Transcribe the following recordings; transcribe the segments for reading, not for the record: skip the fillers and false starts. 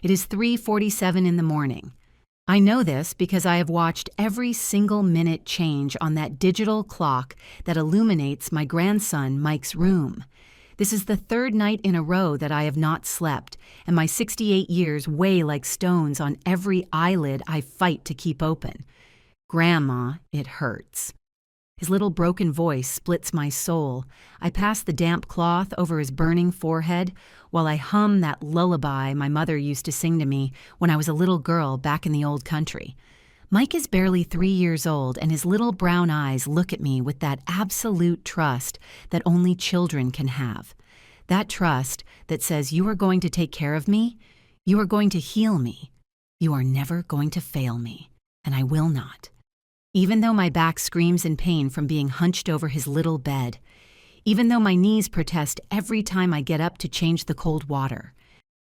It is 3:47 in the morning. I know this because I have watched every single minute change on that digital clock that illuminates my grandson Mike's room. This is the third night in a row that I have not slept, and my 68 years weigh like stones on every eyelid I fight to keep open. Grandma, it hurts. His little broken voice splits my soul. I pass the damp cloth over his burning forehead while I hum that lullaby my mother used to sing to me when I was a little girl back in the old country. Mike is barely 3 years old, and his little brown eyes look at me with that absolute trust that only children can have. That trust that says, you are going to take care of me, you are going to heal me, you are never going to fail me, and I will not. Even though my back screams in pain from being hunched over his little bed, even though my knees protest every time I get up to change the cold water,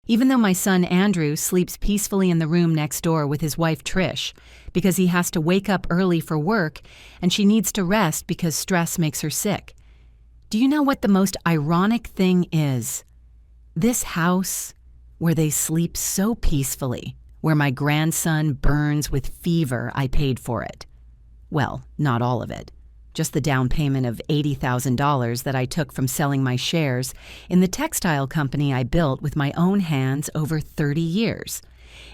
even though my son Andrew sleeps peacefully in the room next door with his wife Trish because he has to wake up early for work and she needs to rest because stress makes her sick. Do you know what the most ironic thing is? This house, where they sleep so peacefully, where my grandson burns with fever, I paid for it. Well, not all of it. Just the down payment of $80,000 that I took from selling my shares in the textile company I built with my own hands over 30 years.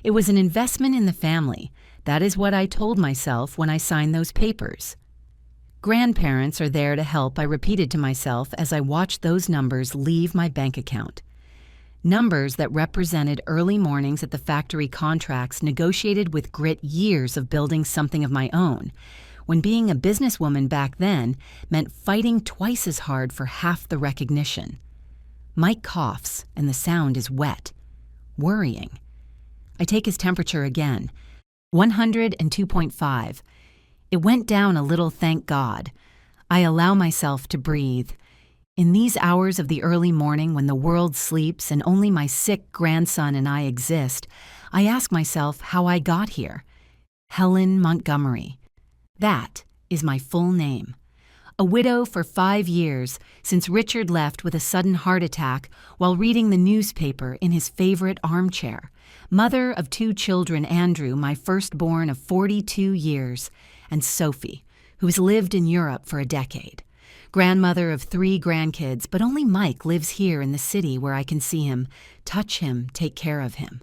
It was an investment in the family. That is what I told myself when I signed those papers. Grandparents are there to help, I repeated to myself as I watched those numbers leave my bank account. Numbers that represented early mornings at the factory contracts negotiated with grit years of building something of my own, when being a businesswoman back then meant fighting twice as hard for half the recognition. Mike coughs, and the sound is wet. Worrying. I take his temperature again. 102.5. It went down a little, thank God. I allow myself to breathe. In these hours of the early morning when the world sleeps and only my sick grandson and I exist, I ask myself how I got here. Helen Montgomery. That is my full name. A widow for 5 years since Richard left with a sudden heart attack while reading the newspaper in his favorite armchair. Mother of 2 children, Andrew, my firstborn of 42 years, and Sophie, who has lived in Europe for a decade. Grandmother of 3 grandkids, but only Mike lives here in the city where I can see him, touch him, take care of him.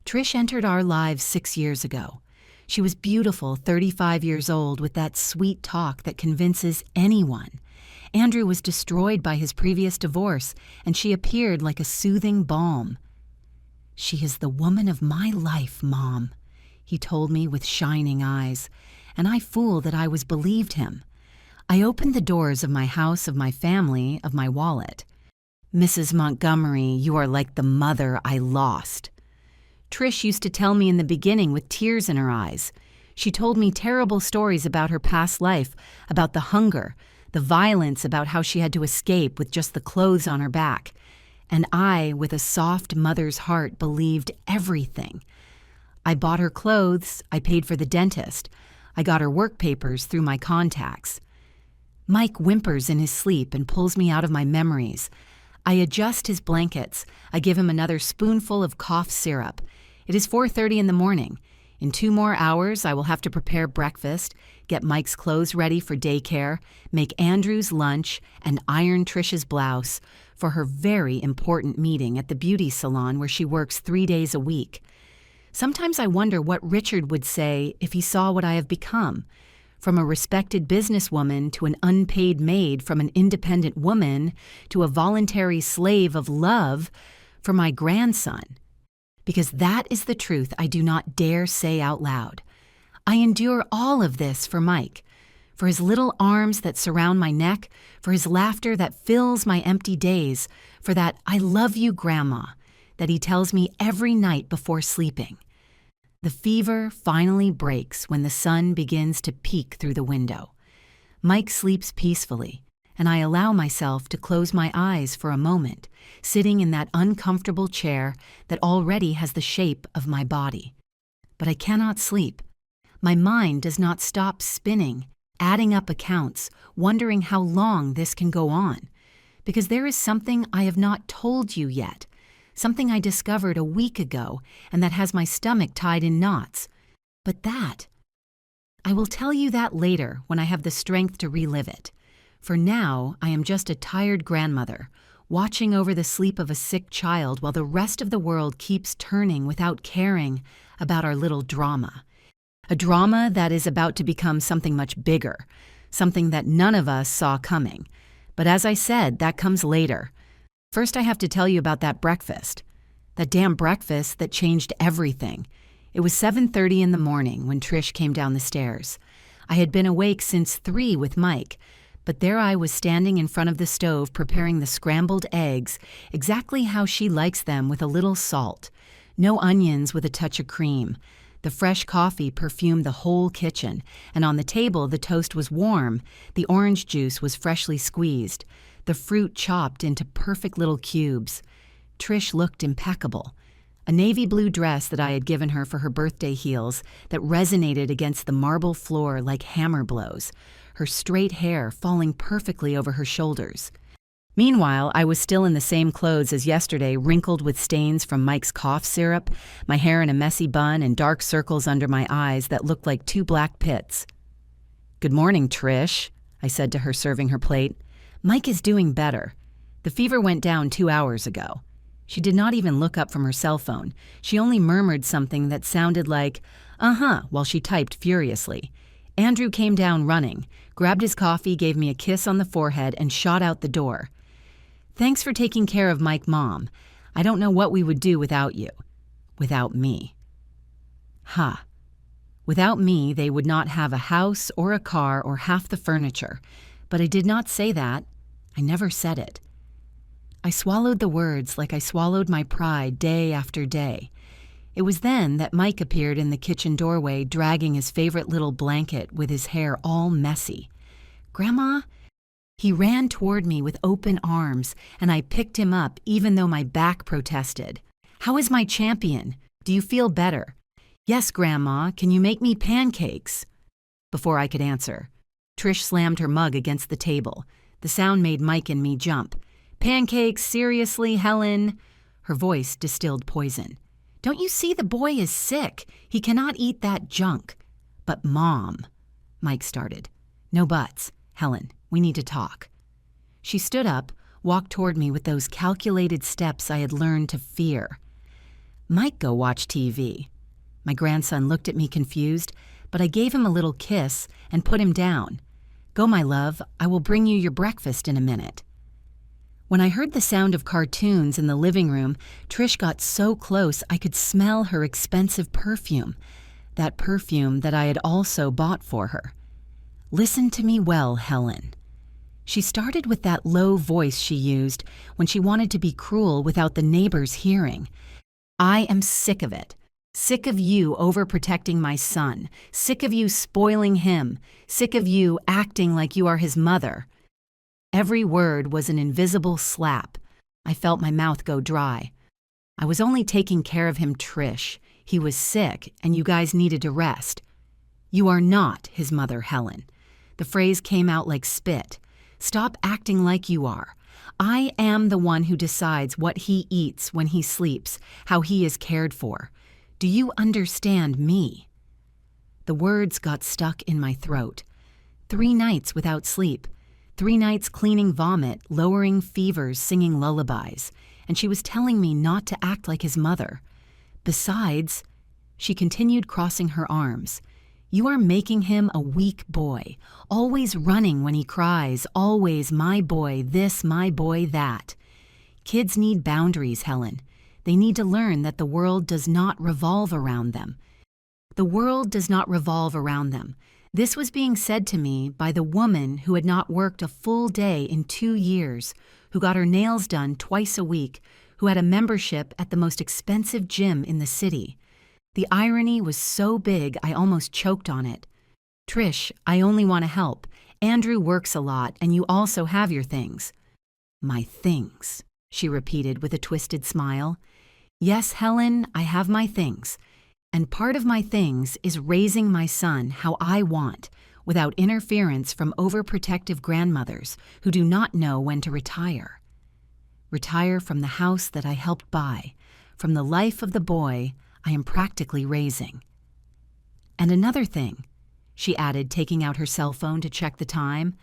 Trish entered our lives 6 years ago. She was beautiful, 35 years old, with that sweet talk that convinces anyone. Andrew was destroyed by his previous divorce, and she appeared like a soothing balm. "She is the woman of my life, Mom," he told me with shining eyes, and I fooled that I was believed him. I opened the doors of my house, of my family, of my wallet. "Mrs. Montgomery, you are like the mother I lost." Trish used to tell me in the beginning with tears in her eyes. She told me terrible stories about her past life, about the hunger, the violence, about how she had to escape with just the clothes on her back. And I, with a soft mother's heart, believed everything. I bought her clothes, I paid for the dentist, I got her work papers through my contacts. Mike whimpers in his sleep and pulls me out of my memories. I adjust his blankets, I give him another spoonful of cough syrup. It is 4:30 in the morning. In 2 more hours, I will have to prepare breakfast, get Mike's clothes ready for daycare, make Andrew's lunch, and iron Trish's blouse for her very important meeting at the beauty salon where she works 3 days a week. Sometimes I wonder what Richard would say if he saw what I have become. From a respected businesswoman to an unpaid maid, from an independent woman to a voluntary slave of love for my grandson. Because that is the truth I do not dare say out loud. I endure all of this for Mike, for his little arms that surround my neck, for his laughter that fills my empty days, for that "I love you, Grandma," that he tells me every night before sleeping. The fever finally breaks when the sun begins to peek through the window. Mike sleeps peacefully, and I allow myself to close my eyes for a moment, sitting in that uncomfortable chair that already has the shape of my body. But I cannot sleep. My mind does not stop spinning, adding up accounts, wondering how long this can go on. Because there is something I have not told you yet, something I discovered a week ago and that has my stomach tied in knots. But I will tell you that later when I have the strength to relive it. For now, I am just a tired grandmother, watching over the sleep of a sick child while the rest of the world keeps turning without caring about our little drama. A drama that is about to become something much bigger, something that none of us saw coming. But as I said, that comes later. First, I have to tell you about that breakfast. That damn breakfast that changed everything. It was 7:30 in the morning when Trish came down the stairs. I had been awake since 3 with Mike, but there I was standing in front of the stove preparing the scrambled eggs exactly how she likes them, with a little salt. No onions, with a touch of cream. The fresh coffee perfumed the whole kitchen, and on the table the toast was warm, the orange juice was freshly squeezed, the fruit chopped into perfect little cubes. Trish looked impeccable. A navy blue dress that I had given her for her birthday heels that resonated against the marble floor like hammer blows, her straight hair falling perfectly over her shoulders. Meanwhile, I was still in the same clothes as yesterday, wrinkled with stains from Mike's cough syrup, my hair in a messy bun and dark circles under my eyes that looked like 2 black pits. "Good morning, Trish," I said to her, serving her plate. "Mike is doing better. The fever went down 2 hours ago." She did not even look up from her cell phone. She only murmured something that sounded like, "uh-huh," while she typed furiously. Andrew came down running, grabbed his coffee, gave me a kiss on the forehead, and shot out the door. "Thanks for taking care of Mike, Mom. I don't know what we would do without you." Without me. Ha. Without me, they would not have a house or a car or half the furniture. But I did not say that. I never said it. I swallowed the words like I swallowed my pride day after day. It was then that Mike appeared in the kitchen doorway, dragging his favorite little blanket with his hair all messy. "Grandma?" He ran toward me with open arms, and I picked him up even though my back protested. "How is my champion? Do you feel better?" "Yes, Grandma. Can you make me pancakes?" Before I could answer, Trish slammed her mug against the table. The sound made Mike and me jump. "Pancakes, seriously, Helen?" Her voice distilled poison. "Don't you see the boy is sick? He cannot eat that junk." "But Mom," Mike started. "No buts. Helen, we need to talk." She stood up, walked toward me with those calculated steps I had learned to fear. "Mike, go watch TV." My grandson looked at me confused, but I gave him a little kiss and put him down. "Go, my love. I will bring you your breakfast in a minute." When I heard the sound of cartoons in the living room, Trish got so close I could smell her expensive perfume, that perfume that I had also bought for her. "Listen to me well, Helen." She started with that low voice she used when she wanted to be cruel without the neighbors hearing. "I am sick of it. Sick of you overprotecting my son. Sick of you spoiling him. Sick of you acting like you are his mother." Every word was an invisible slap. I felt my mouth go dry. "I was only taking care of him, Trish. He was sick, and you guys needed to rest." "You are not his mother, Helen." The phrase came out like spit. "Stop acting like you are. I am the one who decides what he eats when he sleeps, how he is cared for. Do you understand me?" The words got stuck in my throat. 3 nights without sleep. 3 nights cleaning vomit, lowering fevers, singing lullabies, and she was telling me not to act like his mother. Besides, she continued, crossing her arms, "You are making him a weak boy, always running when he cries, always my boy this, my boy that. Kids need boundaries, Helen. They need to learn that the world does not revolve around them. The world does not revolve around them." This was being said to me by the woman who had not worked a full day in 2 years, who got her nails done twice a week, who had a membership at the most expensive gym in the city. The irony was so big I almost choked on it. "Trish, I only want to help. Andrew works a lot, and you also have your things." "My things," she repeated with a twisted smile. "Yes, Helen, I have my things. And part of my things is raising my son how I want, without interference from overprotective grandmothers who do not know when to retire." retire from the house that I helped buy, from the life of the boy I am practically raising. And another thing, she added, taking out her cell phone to check the time.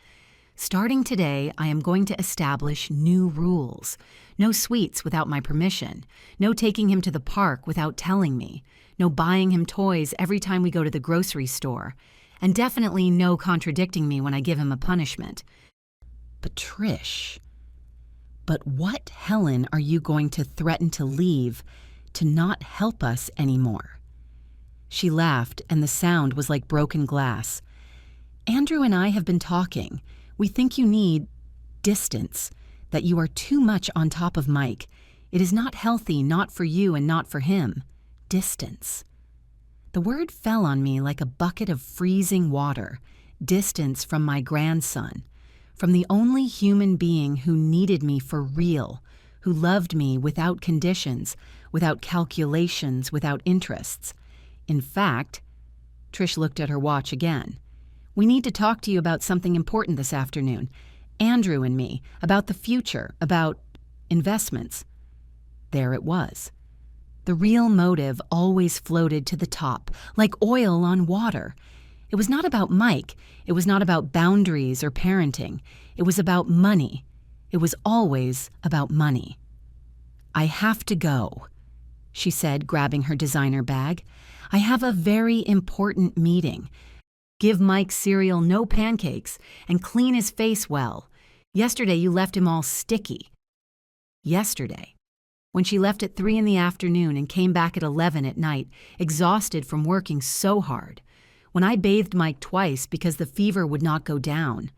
Starting today, I am going to establish new rules. No sweets without my permission. No taking him to the park without telling me. No buying him toys every time we go to the grocery store. And definitely no contradicting me when I give him a punishment. But Trish, what, Helen, are you going to threaten to leave to not help us anymore? She laughed, and the sound was like broken glass. Andrew and I have been talking. We think you need distance, that you are too much on top of Mike. It is not healthy, not for you and not for him. Distance. The word fell on me like a bucket of freezing water. Distance from my grandson, from the only human being who needed me for real, who loved me without conditions, without calculations, without interests. In fact, Trish looked at her watch again. We need to talk to you about something important this afternoon. Andrew and me, about the future, about investments. There it was. The real motive always floated to the top, like oil on water. It was not about Mike. It was not about boundaries or parenting. It was about money. It was always about money. I have to go, she said, grabbing her designer bag. I have a very important meeting. Give Mike cereal, no pancakes, and clean his face well. Yesterday you left him all sticky. Yesterday. When she left at 3 in the afternoon and came back at 11 at night, exhausted from working so hard. When I bathed Mike twice because the fever would not go down.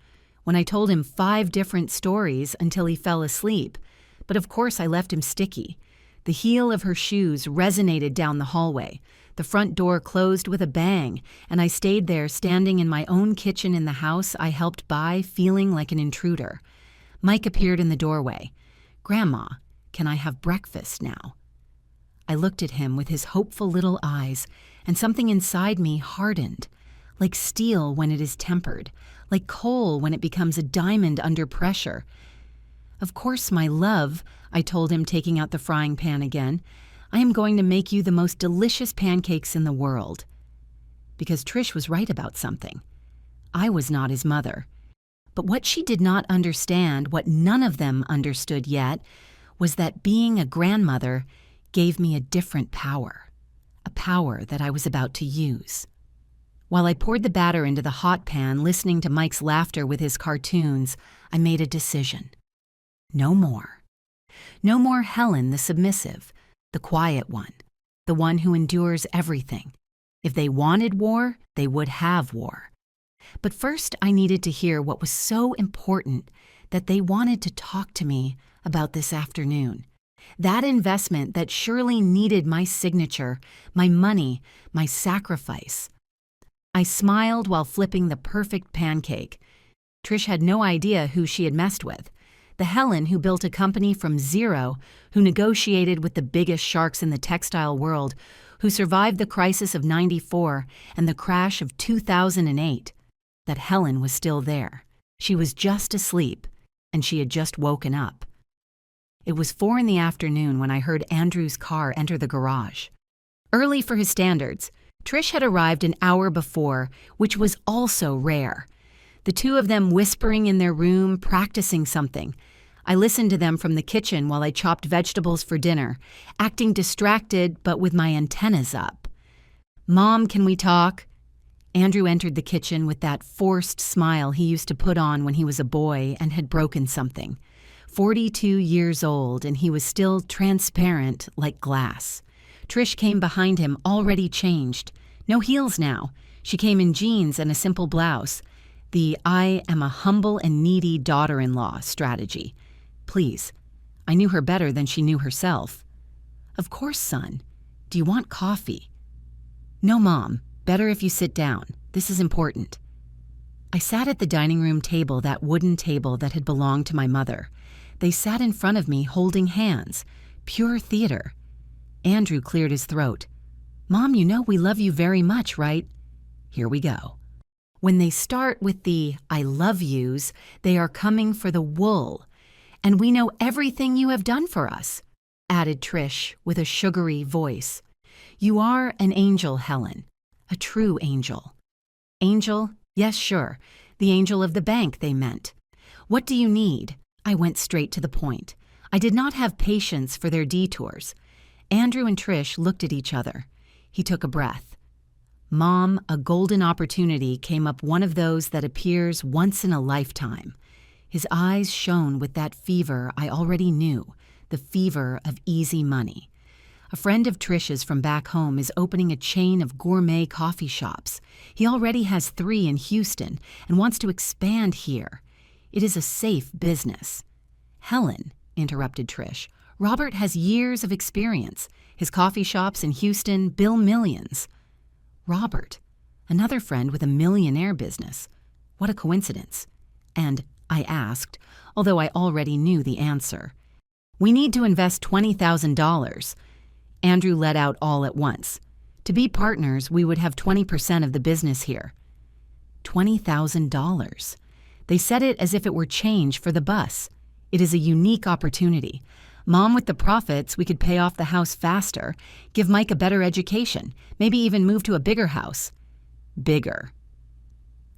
When I told him 5 different stories until he fell asleep. But of course I left him sticky. The heel of her shoes resonated down the hallway. The front door closed with a bang, and I stayed there standing in my own kitchen in the house I helped buy, feeling like an intruder. Mike appeared in the doorway. Grandma, can I have breakfast now? I looked at him with his hopeful little eyes, and something inside me hardened, like steel when it is tempered, like coal when it becomes a diamond under pressure. Of course, my love, I told him, taking out the frying pan again. I am going to make you the most delicious pancakes in the world. Because Trish was right about something. I was not his mother. But what she did not understand, what none of them understood yet, was that being a grandmother gave me a different power. A power that I was about to use. While I poured the batter into the hot pan, listening to Mike's laughter with his cartoons, I made a decision. No more. No more Helen the submissive. The quiet one, the one who endures everything. If they wanted war, they would have war. But first I needed to hear what was so important that they wanted to talk to me about this afternoon. That investment that surely needed my signature, my money, my sacrifice. I smiled while flipping the perfect pancake. Trish had no idea who she had messed with. The Helen who built a company from zero, who negotiated with the biggest sharks in the textile world, who survived the crisis of '94 and the crash of 2008. That Helen was still there. She was just asleep, and she had just woken up. It was 4 in the afternoon when I heard Andrew's car enter the garage. Early for his standards, Trish had arrived an hour before, which was also rare. The two of them whispering in their room, practicing something. I listened to them from the kitchen while I chopped vegetables for dinner, acting distracted but with my antennas up. Mom, can we talk? Andrew entered the kitchen with that forced smile he used to put on when he was a boy and had broken something. 42 years old, and he was still transparent like glass. Trish came behind him, already changed. No heels now. She came in jeans and a simple blouse. The I am a humble and needy daughter-in-law strategy. Please. I knew her better than she knew herself. Of course, son. Do you want coffee? No, Mom. Better if you sit down. This is important. I sat at the dining room table, that wooden table that had belonged to my mother. They sat in front of me holding hands. Pure theater. Andrew cleared his throat. Mom, you know we love you very much, right? Here we go. When they start with the I love yous, they are coming for the wool. And we know everything you have done for us," added Trish with a sugary voice. "You are an angel, Helen. A true angel." "Angel? Yes, sure. The angel of the bank, they meant. What do you need?" I went straight to the point. I did not have patience for their detours. Andrew and Trish looked at each other. He took a breath. "Mom, a golden opportunity came up, one of those that appears once in a lifetime." His eyes shone with that fever I already knew, the fever of easy money. "A friend of Trish's from back home is opening a chain of gourmet coffee shops. He already has 3 in Houston and wants to expand here. It is a safe business." "Helen," interrupted Trish, "Robert has years of experience. His coffee shops in Houston bill millions." Robert, another friend with a millionaire business. What a coincidence. And I asked, although I already knew the answer. "We need to invest $20,000. Andrew let out all at once. "To be partners, we would have 20% of the business here." $20,000. They said it as if it were change for the bus. It is a unique opportunity. Mom, with the profits, we could pay off the house faster, give Mike a better education, maybe even move to a bigger house. Bigger.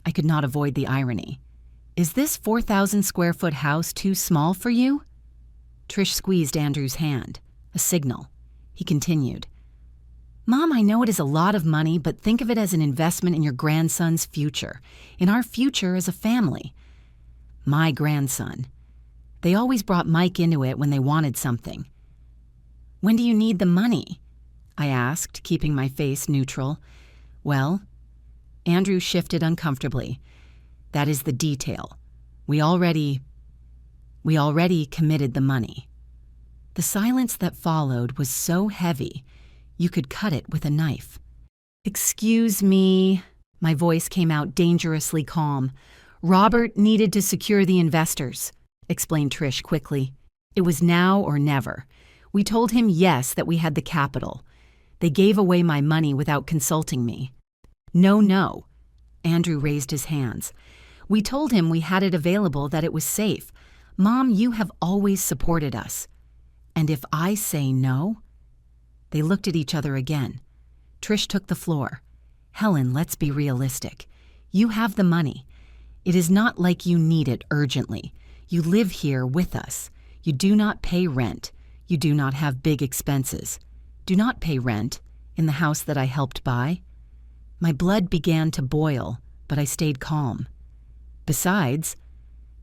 I could not avoid the irony. "Is this 4,000 square foot house too small for you?" Trish squeezed Andrew's hand, a signal. He continued, "Mom, I know it is a lot of money, but think of it as an investment in your grandson's future, in our future as a family." My grandson. They always brought Mike into it when they wanted something. "When do you need the money?" I asked, keeping my face neutral. "Well," Andrew shifted uncomfortably, "that is the detail. We already committed the money." The silence that followed was so heavy, you could cut it with a knife. "Excuse me," my voice came out dangerously calm. "Robert needed to secure the investors," explained Trish quickly. "It was now or never. We told him yes, that we had the capital. They gave away my money without consulting me." No. Andrew raised his hands. "We told him we had it available, that it was safe. Mom, you have always supported us. And if I say no?" They looked at each other again. Trish took the floor. "Helen, let's be realistic. You have the money. It is not like you need it urgently. You live here with us. You do not pay rent. You do not have big expenses. Do not pay rent in the house that I helped buy." My blood began to boil, but I stayed calm. "Besides,"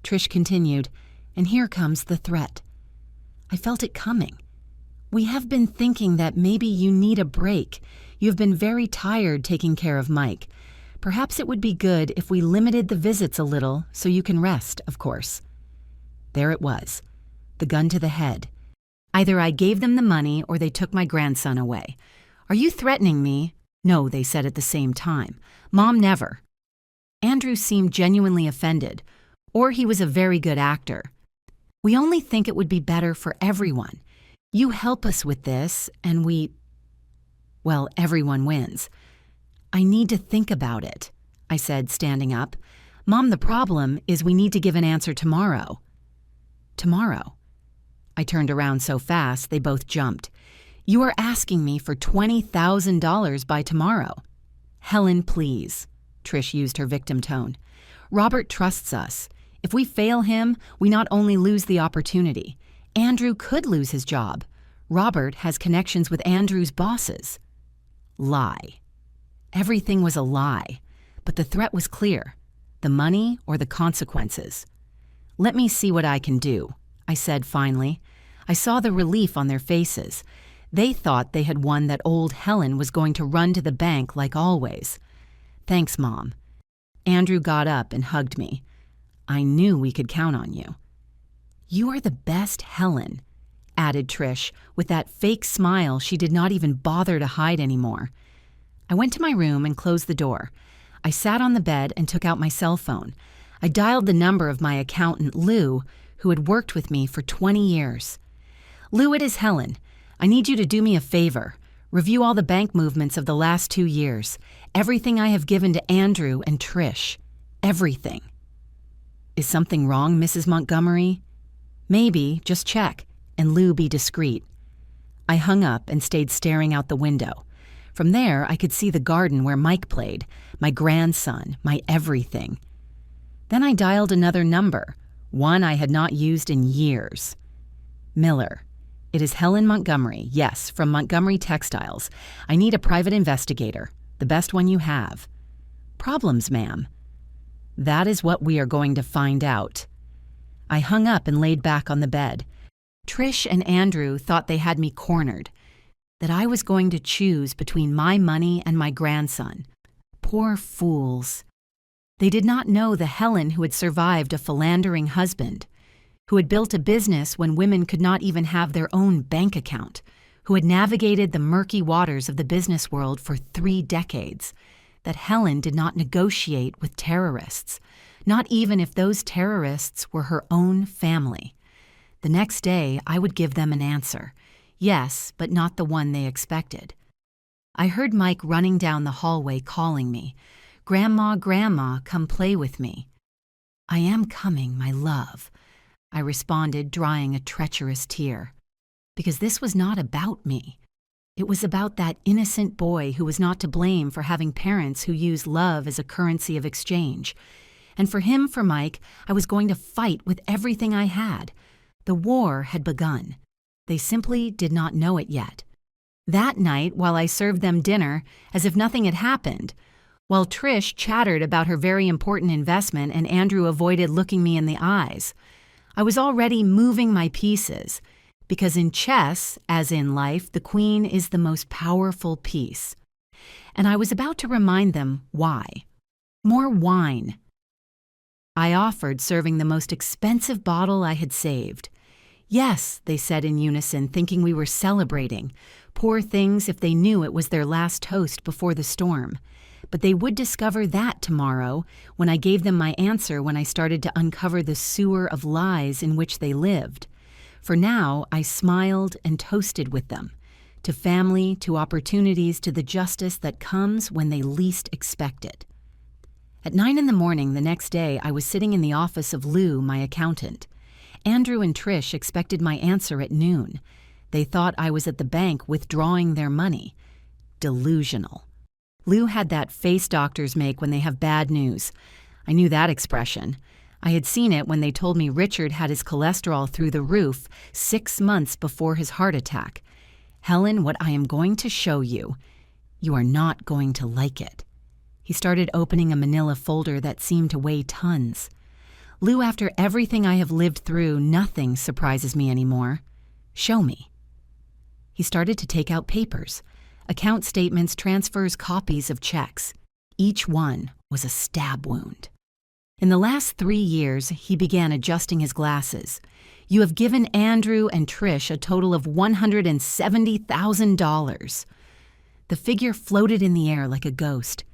Trish continued, "and here comes the threat. I felt it coming. We have been thinking that maybe you need a break. You have been very tired taking care of Mike. Perhaps it would be good if we limited the visits a little so you can rest, of course." There it was, the gun to the head. Either I gave them the money or they took my grandson away. "Are you threatening me?" "No," they said at the same time. "Mom, never." Andrew seemed genuinely offended, or he was a very good actor. "We only think it would be better for everyone. You help us with this, and everyone wins." "I need to think about it," I said, standing up. "Mom, the problem is we need to give an answer tomorrow." "Tomorrow?" I turned around so fast they both jumped. "You are asking me for $20,000 by tomorrow." "Helen, please," Trish used her victim tone. "Robert trusts us. If we fail him, we not only lose the opportunity. Andrew could lose his job. Robert has connections with Andrew's bosses." Lie. Everything was a lie, but the threat was clear: the money or the consequences. "Let me see what I can do," I said finally. I saw the relief on their faces. They thought they had won, that old Helen was going to run to the bank like always. "Thanks, Mom." Andrew got up and hugged me. "I knew we could count on you." "You are the best, Helen," added Trish with that fake smile she did not even bother to hide anymore. I went to my room and closed the door. I sat on the bed and took out my cell phone. I dialed the number of my accountant, Lou, who had worked with me for 20 years. "Lou, it is Helen. I need you to do me a favor. Review all the bank movements of the last 2 years. Everything I have given to Andrew and Trish. Everything." "Is something wrong, Mrs. Montgomery?" Maybe, just check, and Lou, be discreet. I hung up and stayed staring out the window. From there, I could see the garden where Mike played, my grandson, my everything. Then I dialed another number, one I had not used in years. Miller. It is Helen Montgomery, yes, from Montgomery Textiles. I need a private investigator, the best one you have. Problems, ma'am. That is what we are going to find out. I hung up and laid back on the bed. Trish and Andrew thought they had me cornered, that I was going to choose between my money and my grandson. Poor fools. They did not know the Helen who had survived a philandering husband, who had built a business when women could not even have their own bank account, who had navigated the murky waters of the business world for 3 decades, that Helen did not negotiate with terrorists, not even if those terrorists were her own family. The next day, I would give them an answer. Yes, but not the one they expected. I heard Mike running down the hallway calling me, "Grandma, Grandma, come play with me." "I am coming, my love," I responded, drying a treacherous tear. Because this was not about me. It was about that innocent boy who was not to blame for having parents who used love as a currency of exchange. And for Mike, I was going to fight with everything I had. The war had begun. They simply did not know it yet. That night, while I served them dinner, as if nothing had happened, while Trish chattered about her very important investment and Andrew avoided looking me in the eyes, I was already moving my pieces, because in chess, as in life, the queen is the most powerful piece. And I was about to remind them why. More wine. I offered, serving the most expensive bottle I had saved. "Yes," they said in unison, thinking we were celebrating. Poor things if they knew it was their last toast before the storm. But they would discover that tomorrow when I gave them my answer when I started to uncover the sewer of lies in which they lived. For now, I smiled and toasted with them, to family, to opportunities, to the justice that comes when they least expect it. At 9 a.m. the next day, I was sitting in the office of Lou, my accountant. Andrew and Trish expected my answer at noon. They thought I was at the bank withdrawing their money. Delusional. Lou had that face doctors make when they have bad news. I knew that expression. I had seen it when they told me Richard had his cholesterol through the roof 6 months before his heart attack. "Helen, what I am going to show you. You are not going to like it." He started opening a manila folder that seemed to weigh tons. "Lou, after everything I have lived through, nothing surprises me anymore. Show me." He started to take out papers. Account statements, transfers, copies of checks. Each one was a stab wound. In the last 3 years, he began adjusting his glasses. "You have given Andrew and Trish a total of $170,000. The figure floated in the air like a ghost.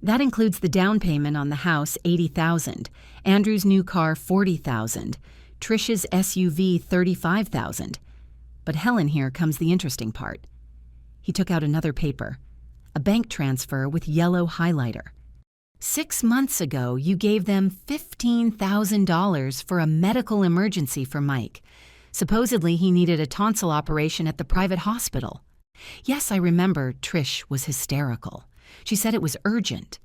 That includes the down payment on the house, $80,000, Andrew's new car, $40,000, Trish's SUV, $35,000. But Helen, here comes the interesting part. He took out another paper, a bank transfer with yellow highlighter. 6 months ago, you gave them $15,000 for a medical emergency for Mike. Supposedly, he needed a tonsil operation at the private hospital. Yes, I remember. Trish was hysterical. She said it was urgent.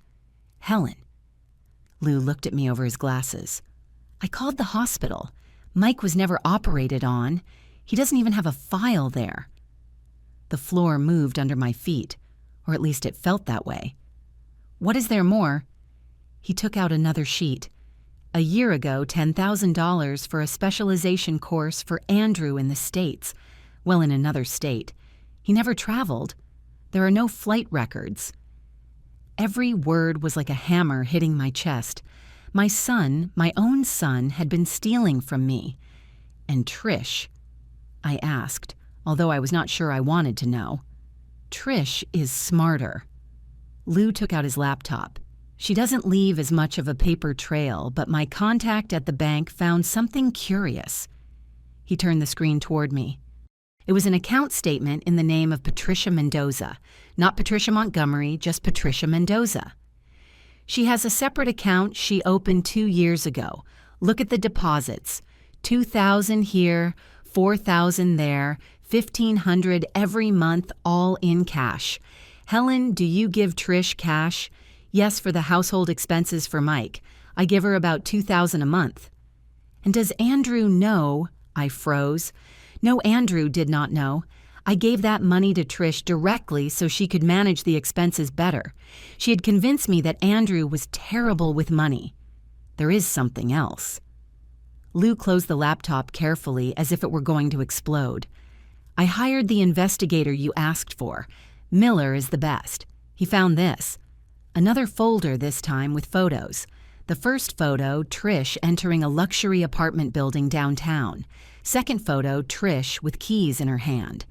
Helen. Lou looked at me over his glasses. I called the hospital. Mike was never operated on. He doesn't even have a file there. The floor moved under my feet, or at least it felt that way. What is there more? He took out another sheet. A year ago, $10,000 for a specialization course for Andrew in the States. Well, in another state. He never traveled. There are no flight records. Every word was like a hammer hitting my chest. My son, my own son, had been stealing from me. And Trish, I asked, although I was not sure I wanted to know. Trish is smarter. Lou took out his laptop. She doesn't leave as much of a paper trail, but my contact at the bank found something curious. He turned the screen toward me. It was an account statement in the name of Patricia Mendoza. Not Patricia Montgomery, just Patricia Mendoza. She has a separate account she opened 2 years ago. Look at the deposits. $2,000 here, $4,000 there, $1,500 every month, all in cash. Helen, do you give Trish cash? Yes, for the household expenses for Mike. I give her about $2,000 a month. And does Andrew know? I froze. No, Andrew did not know. I gave that money to Trish directly so she could manage the expenses better. She had convinced me that Andrew was terrible with money. There is something else. Lou closed the laptop carefully as if it were going to explode. I hired the investigator you asked for. Miller is the best. He found this. Another folder this time with photos. The first photo, Trish entering a luxury apartment building downtown. Second photo, Trish with keys in her hand.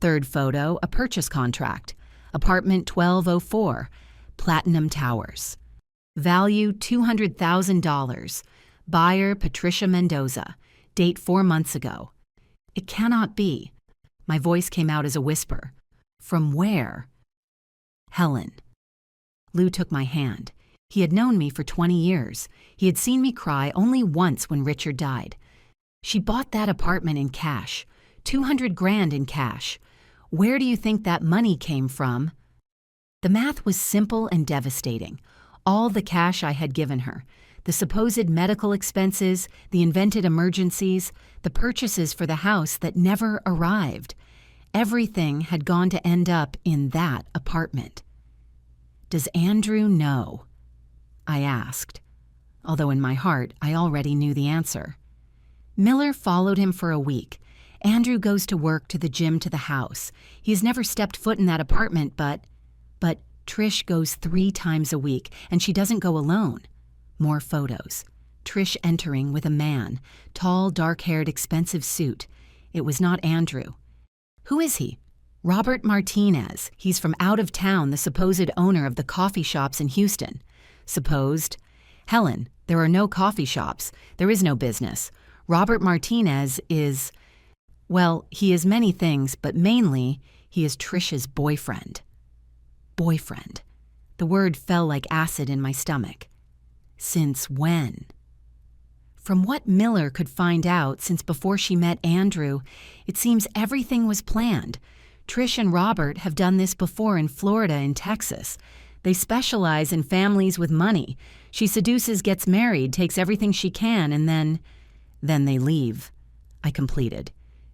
Third photo, a purchase contract. Apartment 1204, Platinum Towers. Value $200,000. Buyer Patricia Mendoza. Date 4 months ago. It cannot be. My voice came out as a whisper. From where? Helen. Lou took my hand. He had known me for 20 years. He had seen me cry only once when Richard died. She bought that apartment in cash. $200,000 in cash. Where do you think that money came from? The math was simple and devastating. All the cash I had given her, the supposed medical expenses, the invented emergencies, the purchases for the house that never arrived. Everything had gone to end up in that apartment. Does Andrew know? I asked, although in my heart I already knew the answer. Miller followed him for a week. Andrew goes to work, to the gym, to the house. He has never stepped foot in that apartment, but Trish goes 3 times a week, and she doesn't go alone. More photos. Trish entering with a man, tall, dark-haired, expensive suit. It was not Andrew. Who is he? Robert Martinez. He's from out of town, the supposed owner of the coffee shops in Houston. Supposed. Helen, there are no coffee shops. There is no business. Robert Martinez is, well, he is many things, but mainly he is Trish's boyfriend. Boyfriend. The word fell like acid in my stomach. Since when? From what Miller could find out since before she met Andrew, it seems everything was planned. Trish and Robert have done this before in Florida and Texas. They specialize in families with money. She seduces, gets married, takes everything she can, and then they leave. I completed.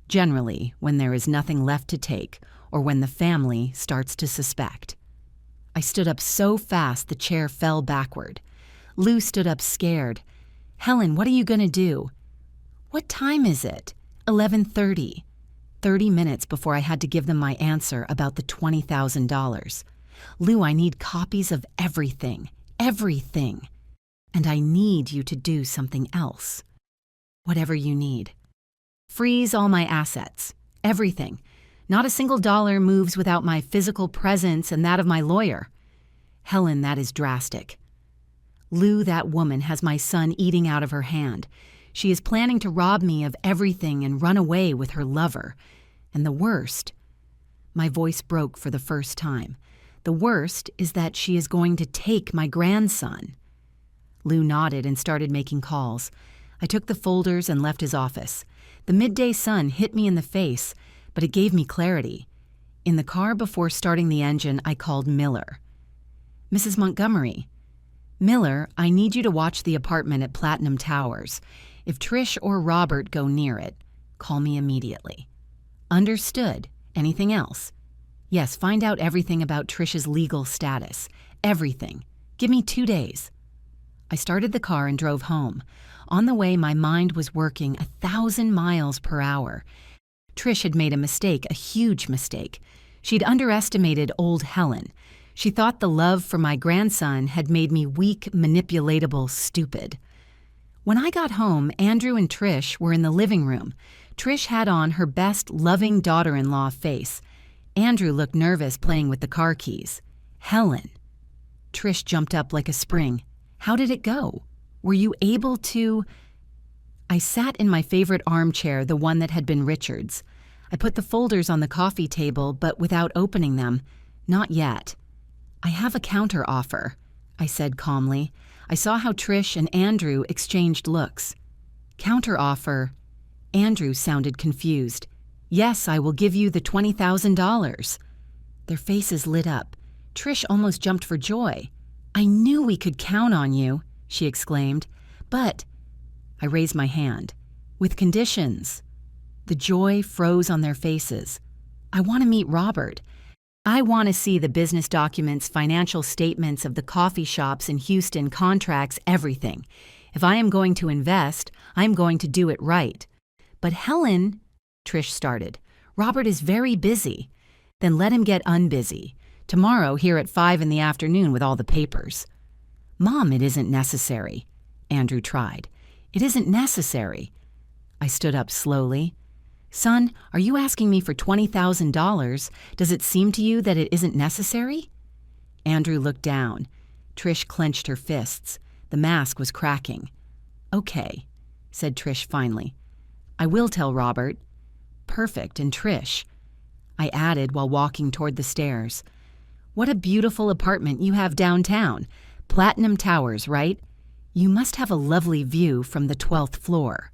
Generally, when there is nothing left to take, or when the family starts to suspect. I stood up so fast the chair fell backward. Lou stood up scared. Helen, what are you going to do? What time is it? 11:30. 30 minutes before I had to give them my answer about the $20,000. Lou, I need copies of everything. Everything. And I need you to do something else. Whatever you need. Freeze all my assets. Everything. Not a single dollar moves without my physical presence and that of my lawyer. Helen, that is drastic. Lou, that woman, has my son eating out of her hand. She is planning to rob me of everything and run away with her lover. And the worst, my voice broke for the first time. The worst is that she is going to take my grandson. Lou nodded and started making calls. I took the folders and left his office. The midday sun hit me in the face, but it gave me clarity. In the car before starting the engine, I called Miller. Mrs. Montgomery. Miller, I need you to watch the apartment at Platinum Towers. If Trish or Robert go near it, call me immediately. Understood. Anything else? Yes, find out everything about Trish's legal status. Everything. Give me 2 days. I started the car and drove home. On the way, my mind was working 1,000 miles per hour. Trish had made a mistake, a huge mistake. She'd underestimated old Helen. She thought the love for my grandson had made me weak, manipulatable, stupid. When I got home, Andrew and Trish were in the living room. Trish had on her best loving daughter-in-law face. Andrew looked nervous playing with the car keys. Helen. Trish jumped up like a spring. How did it go? Were you able to... I sat in my favorite armchair, the one that had been Richard's. I put the folders on the coffee table, but without opening them. Not yet. I have a counter offer, I said calmly. I saw how Trish and Andrew exchanged looks. Counteroffer. Andrew sounded confused. Yes, I will give you the $20,000. Their faces lit up. Trish almost jumped for joy. I knew we could count on you, she exclaimed. But, I raised my hand, with conditions. The joy froze on their faces. I want to meet Robert. I want to see the business documents, financial statements of the coffee shops in Houston, contracts, everything. If I am going to invest, I'm going to do it right. But Helen, Trish started, Robert is very busy. Then let him get unbusy. Tomorrow here at 5 in the afternoon with all the papers. Mom, it isn't necessary. Andrew tried. It isn't necessary. I stood up slowly. Son, are you asking me for $20,000? Does it seem to you that it isn't necessary? Andrew looked down. Trish clenched her fists. The mask was cracking. Okay, said Trish finally. I will tell Robert. Perfect, and Trish, I added while walking toward the stairs. What a beautiful apartment you have downtown. Platinum Towers, right? You must have a lovely view from the 12th floor.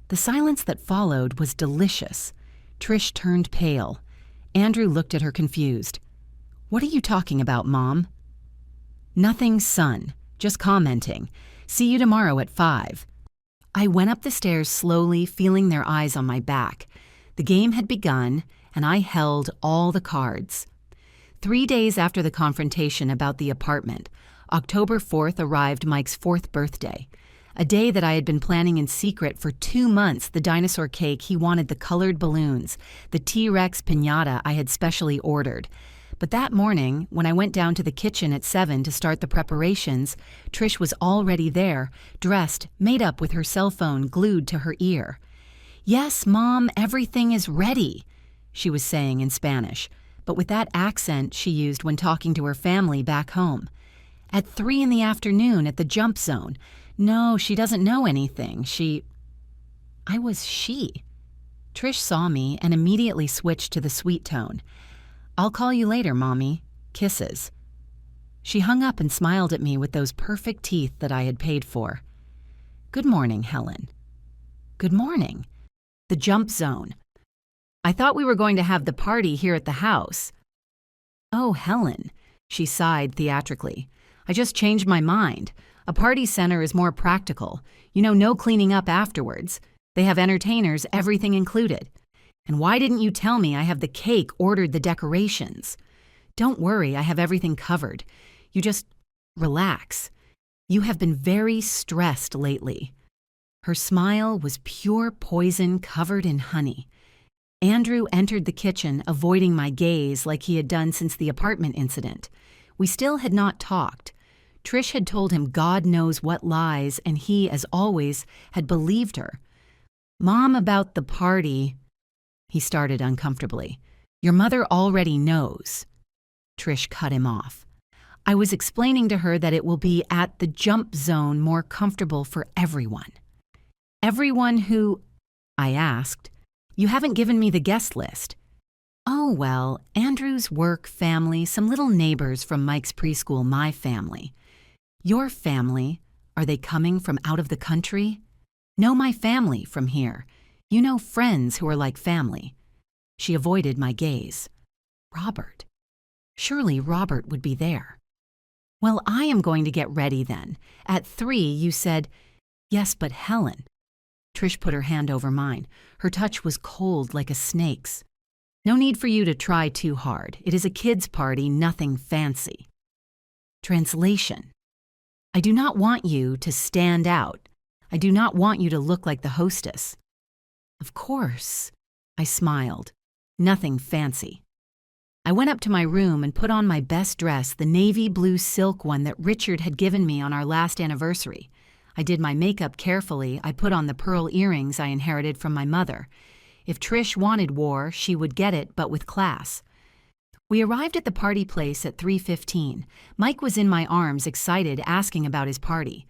The silence that followed was delicious. Trish turned pale. Andrew looked at her confused. What are you talking about, Mom? Nothing, son. Just commenting. See you tomorrow at 5. I went up the stairs slowly, feeling their eyes on my back. The game had begun, and I held all the cards. 3 days after the confrontation about the apartment, October 4th arrived Mike's 4th birthday. A day that I had been planning in secret for 2 months, the dinosaur cake he wanted, the colored balloons, the T-Rex piñata I had specially ordered. But that morning, when I went down to the kitchen at 7 to start the preparations, Trish was already there, dressed, made up with her cell phone glued to her ear. Yes, Mom, everything is ready, she was saying in Spanish, but with that accent she used when talking to her family back home. At 3 in the afternoon at the jump zone. No, she doesn't know anything. I was she. Trish saw me and immediately switched to the sweet tone. I'll call you later, Mommy. Kisses. She hung up and smiled at me with those perfect teeth that I had paid for. Good morning, Helen. Good morning. The jump zone. I thought we were going to have the party here at the house. Oh, Helen, she sighed theatrically. I just changed my mind. A party center is more practical. You know, no cleaning up afterwards. They have entertainers, everything included. And why didn't you tell me I have the cake ordered, the decorations? Don't worry, I have everything covered. You just relax. You have been very stressed lately. Her smile was pure poison covered in honey. Andrew entered the kitchen, avoiding my gaze like he had done since the apartment incident. We still had not talked. Trish had told him God knows what lies, and he, as always, had believed her. Mom, about the party, he started uncomfortably. Your mother already knows. Trish cut him off. I was explaining to her that it will be at the jump zone, more comfortable for everyone. Everyone who, I asked. You haven't given me the guest list. Oh, well, Andrew's work family, some little neighbors from Mike's preschool, my family. Your family, are they coming from out of the country? No, my family from here. You know, friends who are like family. She avoided my gaze. Robert. Surely Robert would be there. Well, I am going to get ready then. At 3, you said, yes, but Helen. Trish put her hand over mine. Her touch was cold like a snake's. No need for you to try too hard. It is a kid's party, nothing fancy. Translation. I do not want you to stand out. I do not want you to look like the hostess. Of course, I smiled. Nothing fancy. I went up to my room and put on my best dress, the navy blue silk one that Richard had given me on our last anniversary. I did my makeup carefully. I put on the pearl earrings I inherited from my mother. If Trish wanted war, she would get it, but with class. We arrived at the party place at 3:15. Mike was in my arms, excited, asking about his party.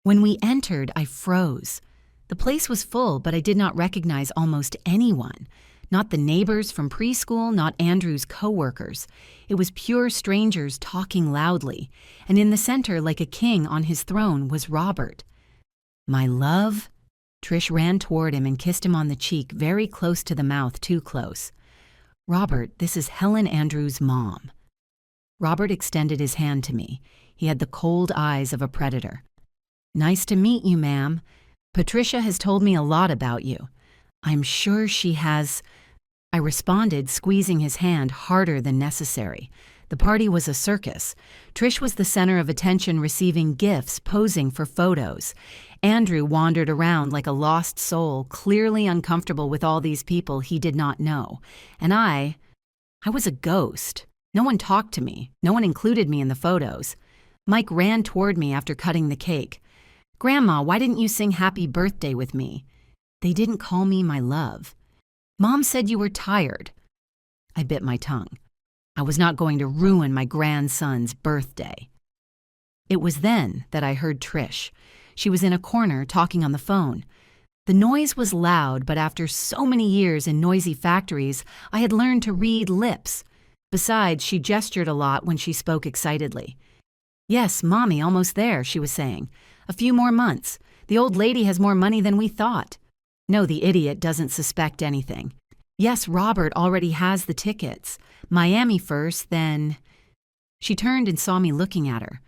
When we entered, I froze. The place was full, but I did not recognize almost anyone. Not the neighbors from preschool, not Andrew's co-workers. It was pure strangers talking loudly. And in the center, like a king on his throne, was Robert. My love, Trish ran toward him and kissed him on the cheek, very close to the mouth, too close. "Robert, this is Helen Andrews' mom." Robert extended his hand to me. He had the cold eyes of a predator. "Nice to meet you, ma'am. Patricia has told me a lot about you. I'm sure she has." I responded, squeezing his hand harder than necessary. The party was a circus. Trish was the center of attention, receiving gifts, posing for photos. Andrew wandered around like a lost soul, clearly uncomfortable with all these people he did not know. And I was a ghost. No one talked to me. No one included me in the photos. Mike ran toward me after cutting the cake. "Grandma, why didn't you sing happy birthday with me?" "They didn't call me my love." "Mom said you were tired." I bit my tongue. I was not going to ruin my grandson's birthday. It was then that I heard Trish. She was in a corner talking on the phone. The noise was loud, but after so many years in noisy factories, I had learned to read lips. Besides, she gestured a lot when she spoke excitedly. "Yes, Mommy, almost there," she was saying. "A few more months. The old lady has more money than we thought. No, the idiot doesn't suspect anything. Yes, Robert already has the tickets. Miami first, then..." She turned and saw me looking at her.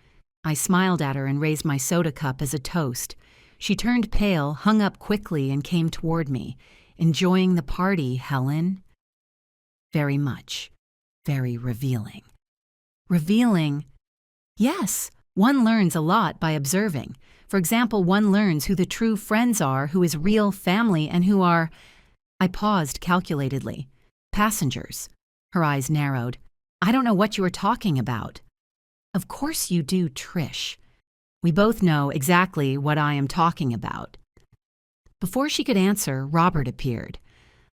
I smiled at her and raised my soda cup as a toast. She turned pale, hung up quickly, and came toward me. "Enjoying the party, Helen?" Very much. Very revealing. Revealing? Yes, one learns a lot by observing. For example, one learns who the true friends are, who is real family, and who are... I paused calculatedly. "Passengers." Her eyes narrowed. "I don't know what you are talking about." "Of course you do, Trish. We both know exactly what I am talking about." Before she could answer, Robert appeared.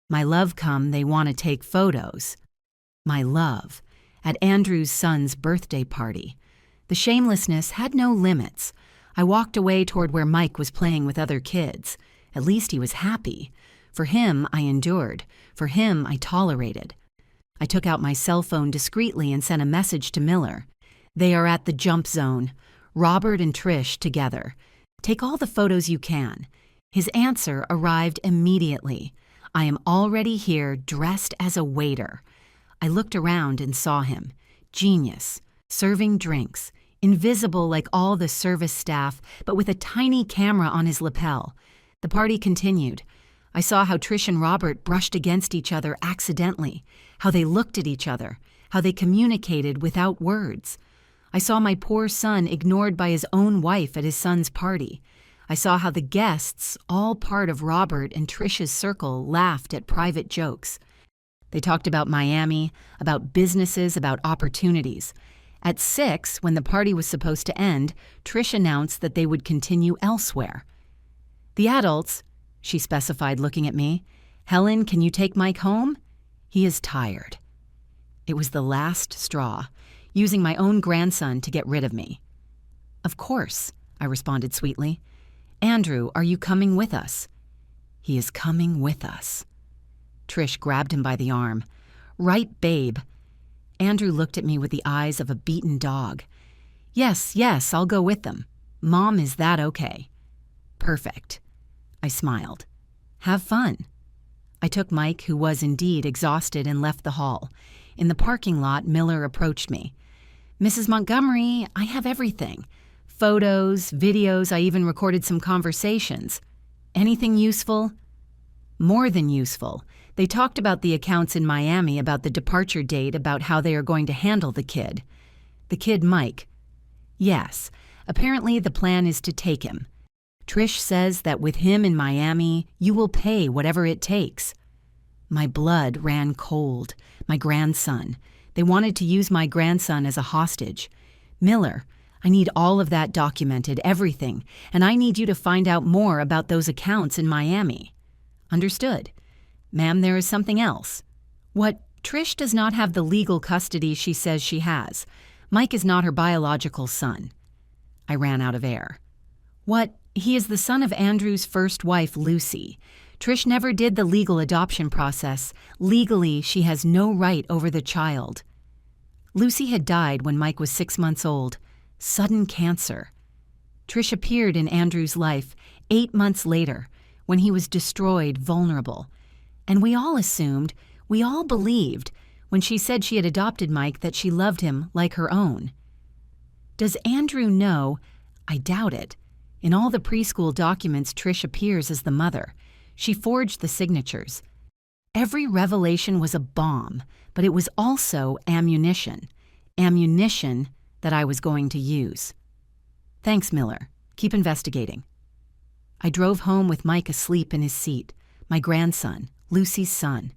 "My love come, they want to take photos." My love, at Andrew's son's birthday party. The shamelessness had no limits. I walked away toward where Mike was playing with other kids. At least he was happy. For him, I endured. For him, I tolerated. I took out my cell phone discreetly and sent a message to Miller. "They are at the jump zone. Robert and Trish together. Take all the photos you can." His answer arrived immediately. "I am already here, dressed as a waiter." I looked around and saw him. Genius, serving drinks, invisible like all the service staff, but with a tiny camera on his lapel. The party continued. I saw how Trish and Robert brushed against each other accidentally, how they looked at each other, how they communicated without words. I saw my poor son ignored by his own wife at his son's party. I saw how the guests, all part of Robert and Trish's circle, laughed at private jokes. They talked about Miami, about businesses, about opportunities. At 6, when the party was supposed to end, Trish announced that they would continue elsewhere. "The adults," she specified, looking at me. "Helen, can you take Mike home? He is tired." It was the last straw, using my own grandson to get rid of me. "Of course," I responded sweetly. "Andrew, are you coming with us?" "He is coming with us." Trish grabbed him by the arm. "Right, babe." Andrew looked at me with the eyes of a beaten dog. Yes, I'll go with them. Mom, is that okay?" "Perfect." I smiled. "Have fun." I took Mike, who was indeed exhausted, and left the hall. In the parking lot, Miller approached me. "Mrs. Montgomery, I have everything. Photos, videos, I even recorded some conversations. Anything useful?" "More than useful. They talked about the accounts in Miami, about the departure date, about how they are going to handle the kid." "The kid, Mike?" "Yes. Apparently the plan is to take him. Trish says that with him in Miami, you will pay whatever it takes." My blood ran cold. My grandson. They wanted to use my grandson as a hostage. "Miller, I need all of that documented, everything, and I need you to find out more about those accounts in Miami." "Understood. Ma'am, there is something else." "What? Trish does not have the legal custody she says she has. Mike is not her biological son." I ran out of air. "What? He is the son of Andrew's first wife, Lucy. Trish never did the legal adoption process. Legally, she has no right over the child." Lucy had died when Mike was 6 months old. Sudden cancer. Trish appeared in Andrew's life 8 months later. when he was destroyed, vulnerable. And we all assumed, we all believed, when she said she had adopted Mike, that she loved him like her own. Does Andrew know? I doubt it. In all the preschool documents, Trish appears as the mother. She forged the signatures. Every revelation was a bomb, but it was also ammunition. Ammunition that I was going to use. Thanks, Miller. Keep investigating. I drove home with Mike asleep in his seat, my grandson, Lucy's son.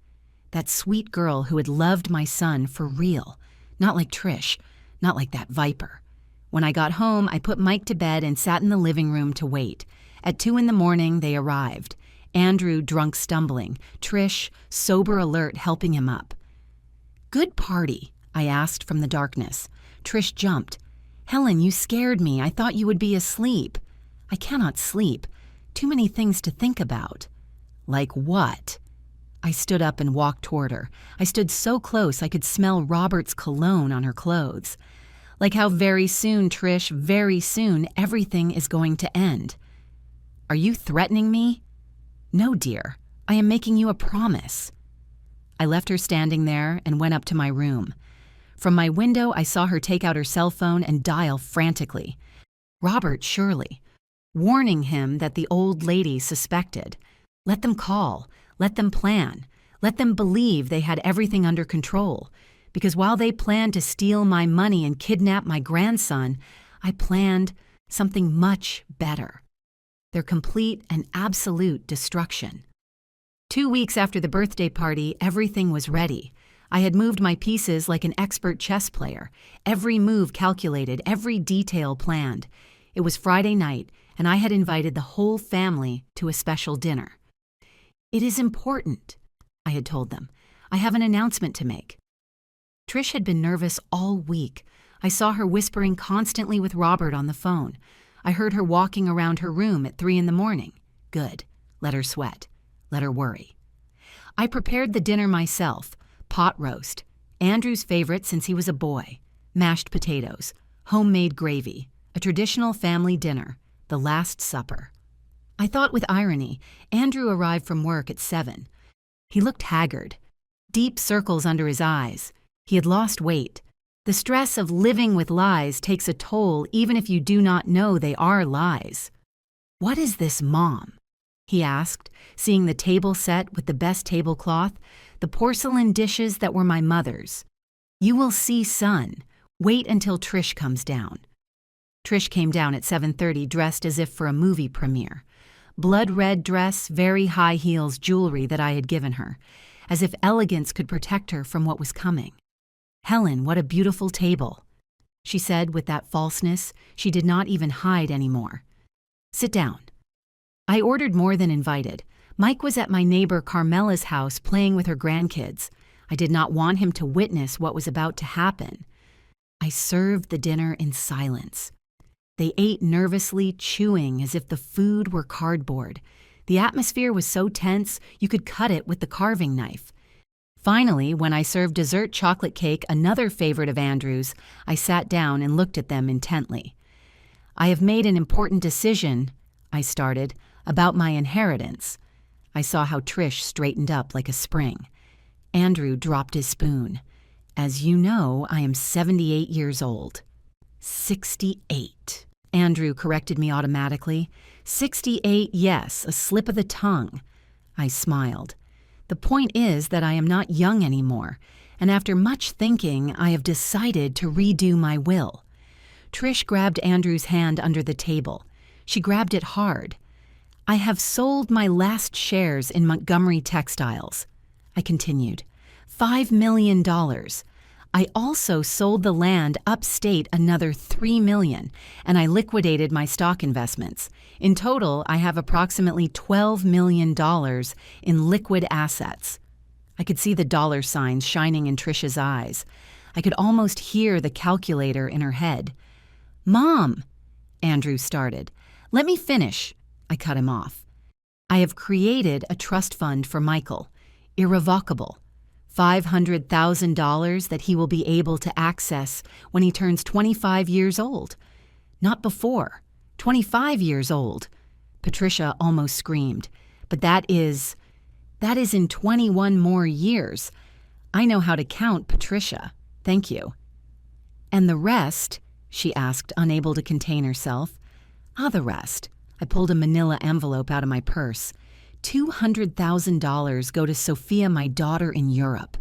That sweet girl who had loved my son for real, not like Trish, not like that viper. When I got home, I put Mike to bed and sat in the living room to wait. At 2 a.m, they arrived. Andrew drunk stumbling, Trish sober alert helping him up. "Good party?" I asked from the darkness. Trish jumped. "Helen, you scared me. I thought you would be asleep." "I cannot sleep. Too many things to think about." "Like what?" I stood up and walked toward her. I stood so close I could smell Robert's cologne on her clothes. "Like how very soon, Trish, very soon, everything is going to end." "Are you threatening me?" "No, dear. I am making you a promise." I left her standing there and went up to my room. From my window, I saw her take out her cell phone and dial frantically. Robert, surely. Warning him that the old lady suspected. Let them call. Let them plan. Let them believe they had everything under control. Because while they planned to steal my money and kidnap my grandson, I planned something much better. Their complete and absolute destruction. 2 weeks after the birthday party, everything was ready. I had moved my pieces like an expert chess player, every move calculated, every detail planned. It was Friday night, and I had invited the whole family to a special dinner. "It is important," I had told them. "I have an announcement to make." Trish had been nervous all week. I saw her whispering constantly with Robert on the phone. I heard her walking around her room at 3 a.m. Good. Let her sweat. Let her worry. I prepared the dinner myself. Pot roast. Andrew's favorite since he was a boy. Mashed potatoes. Homemade gravy. A traditional family dinner. The Last Supper. I thought with irony. Andrew arrived from work at 7. He looked haggard. Deep circles under his eyes. He had lost weight. The stress of living with lies takes a toll even if you do not know they are lies. "What is this, Mom?" he asked, seeing the table set with the best tablecloth, the porcelain dishes that were my mother's. "You will see, son. Wait until Trish comes down." Trish came down at 7:30 dressed as if for a movie premiere. Blood red dress, very high heels jewelry that I had given her, as if elegance could protect her from what was coming. "Helen, what a beautiful table," she said with that falseness she did not even hide anymore. "Sit down." I ordered more than invited. Mike was at my neighbor Carmela's house playing with her grandkids. I did not want him to witness what was about to happen. I served the dinner in silence. They ate nervously, chewing as if the food were cardboard. The atmosphere was so tense you could cut it with the carving knife. Finally, when I served dessert chocolate cake, another favorite of Andrew's, I sat down and looked at them intently. "I have made an important decision," I started, "about my inheritance." I saw how Trish straightened up like a spring. Andrew dropped his spoon. "As you know, I am 78 years old." 68. Andrew corrected me automatically. 68, yes, a slip of the tongue. I smiled. "The point is that I am not young anymore, and after much thinking, I have decided to redo my will." Trish grabbed Andrew's hand under the table. She grabbed it hard. "I have sold my last shares in Montgomery Textiles," I continued. $5 million. I also sold the land upstate another $3 million, and I liquidated my stock investments. In total, I have approximately $12 million in liquid assets. I could see the dollar signs shining in Trish's eyes. I could almost hear the calculator in her head. "Mom," Andrew started. "Let me finish." I cut him off. "I have created a trust fund for Michael. Irrevocable. $500,000 that he will be able to access when he turns 25 years old. Not before. 25 years old." Patricia almost screamed. But that is in 21 more years. I know how to count, Patricia. Thank you. And the rest? She asked, unable to contain herself. The rest. I pulled a manila envelope out of my purse. $200,000 go to Sophia, my daughter in Europe.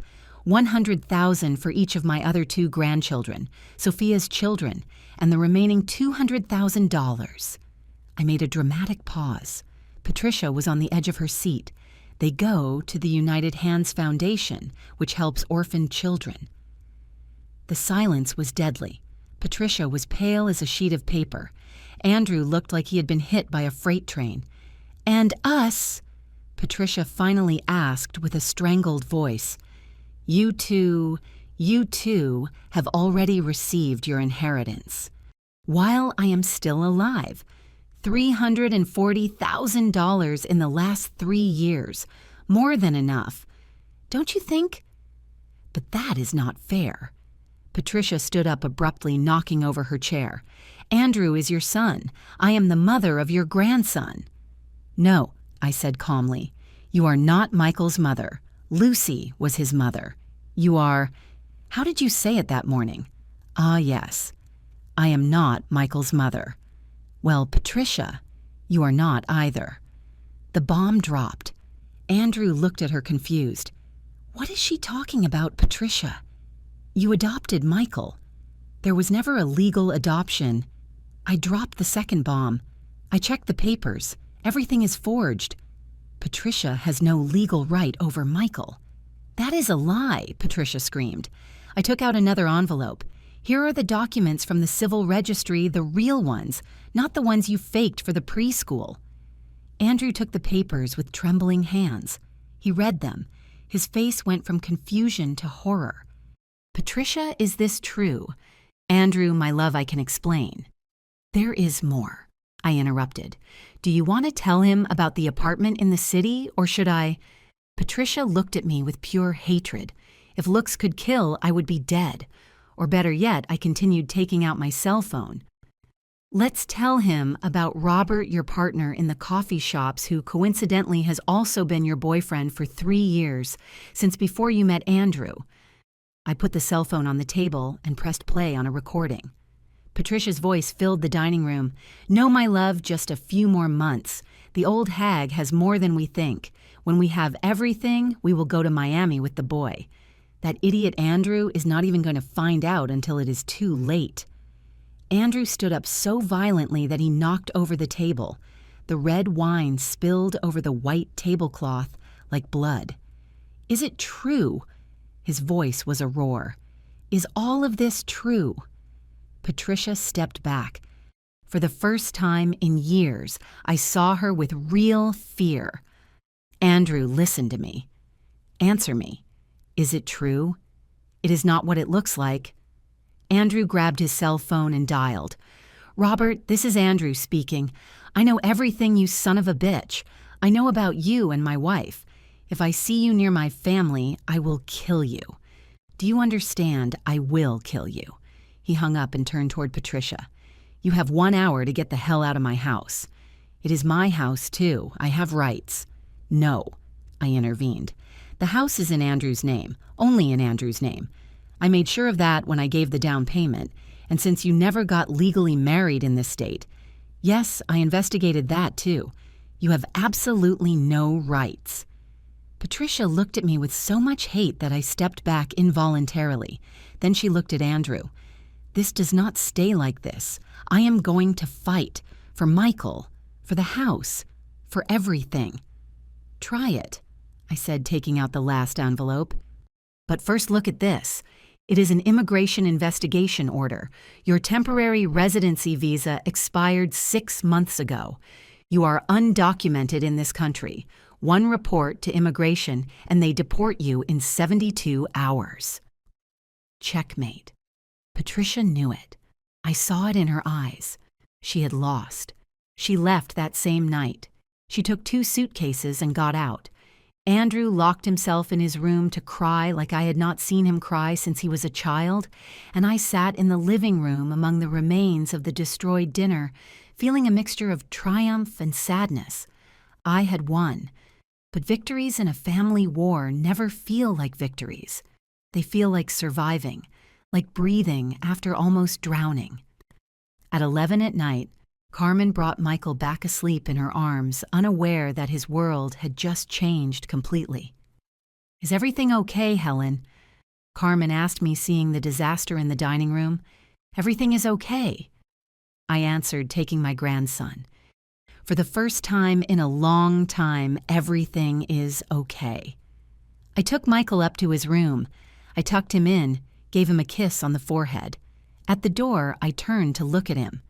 $100,000 for each of my other 2 grandchildren, Sophia's children, and the remaining $200,000. I made a dramatic pause. Patricia was on the edge of her seat. They go to the United Hands Foundation, which helps orphaned children. The silence was deadly. Patricia was pale as a sheet of paper. Andrew looked like he had been hit by a freight train. "And us?" Patricia finally asked with a strangled voice. You two have already received your inheritance. While I am still alive. $340,000 in the last 3 years. More than enough. Don't you think? But that is not fair. Patricia stood up abruptly, knocking over her chair. Andrew is your son. I am the mother of your grandson. No, I said calmly. You are not Michael's mother. Lucy was his mother. You are... How did you say it that morning? Yes. I am not Michael's mother. Well, Patricia, you are not either. The bomb dropped. Andrew looked at her confused. What is she talking about, Patricia? You adopted Michael. There was never a legal adoption. I dropped the second bomb. I checked the papers. Everything is forged. Patricia has no legal right over Michael. That is a lie, Patricia screamed. I took out another envelope. Here are the documents from the civil registry, the real ones, not the ones you faked for the preschool. Andrew took the papers with trembling hands. He read them. His face went from confusion to horror. Patricia, is this true? Andrew, my love, I can explain. There is more, I interrupted. Do you want to tell him about the apartment in the city, or should I? Patricia looked at me with pure hatred. If looks could kill, I would be dead. Or better yet, I continued taking out my cell phone. Let's tell him about Robert, your partner in the coffee shops, who coincidentally has also been your boyfriend for 3 years, since before you met Andrew. I put the cell phone on the table and pressed play on a recording. Patricia's voice filled the dining room. No, my love, just a few more months. The old hag has more than we think. When we have everything, we will go to Miami with the boy. That idiot Andrew is not even going to find out until it is too late. Andrew stood up so violently that he knocked over the table. The red wine spilled over the white tablecloth like blood. Is it true? His voice was a roar. Is all of this true? Patricia stepped back. For the first time in years, I saw her with real fear. Andrew, listen to me. Answer me. Is it true? It is not what it looks like. Andrew grabbed his cell phone and dialed. Robert, this is Andrew speaking. I know everything, you son of a bitch. I know about you and my wife. If I see you near my family, I will kill you. Do you understand? I will kill you. He hung up and turned toward Patricia. You have 1 hour to get the hell out of my house. It is my house, too. I have rights. No, I intervened. The house is in Andrew's name, only in Andrew's name. I made sure of that when I gave the down payment, and since you never got legally married in this state, yes, I investigated that too. You have absolutely no rights. Patricia looked at me with so much hate that I stepped back involuntarily. Then she looked at Andrew. This does not stay like this. I am going to fight. For Michael. For the house. For everything. Try it, I said, taking out the last envelope. But first look at this. It is an immigration investigation order. Your temporary residency visa expired 6 months ago. You are undocumented in this country. 1 report to immigration, and they deport you in 72 hours. Checkmate. Patricia knew it. I saw it in her eyes. She had lost. She left that same night. She took 2 suitcases and got out. Andrew locked himself in his room to cry like I had not seen him cry since he was a child, and I sat in the living room among the remains of the destroyed dinner, feeling a mixture of triumph and sadness. I had won. But victories in a family war never feel like victories. They feel like surviving, like breathing after almost drowning. At 11 at night, Carmen brought Michael back asleep in her arms, unaware that his world had just changed completely. "Is everything okay, Helen?" Carmen asked me, seeing the disaster in the dining room. "Everything is okay," I answered, taking my grandson. For the first time in a long time, everything is okay. I took Michael up to his room. I tucked him in, gave him a kiss on the forehead. At the door, I turned to look at him.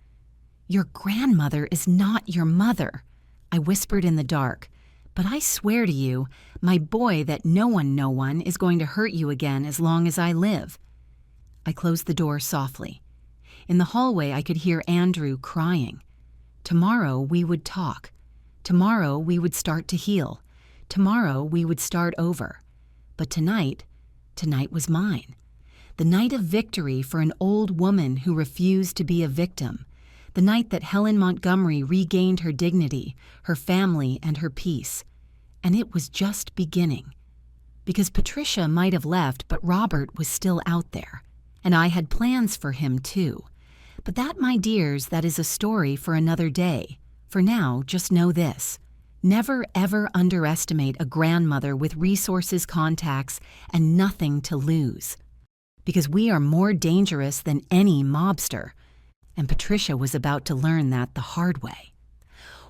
"Your grandmother is not your mother," I whispered in the dark. "But I swear to you, my boy, that no one is going to hurt you again as long as I live." I closed the door softly. In the hallway, I could hear Andrew crying. Tomorrow we would talk. Tomorrow we would start to heal. Tomorrow we would start over. But tonight was mine. The night of victory for an old woman who refused to be a victim. The night that Helen Montgomery regained her dignity, her family, and her peace. And it was just beginning. Because Patricia might have left, but Robert was still out there. And I had plans for him too. But that, my dears, that is a story for another day. For now, just know this. Never ever underestimate a grandmother with resources, contacts, and nothing to lose. Because we are more dangerous than any mobster. And Patricia was about to learn that the hard way.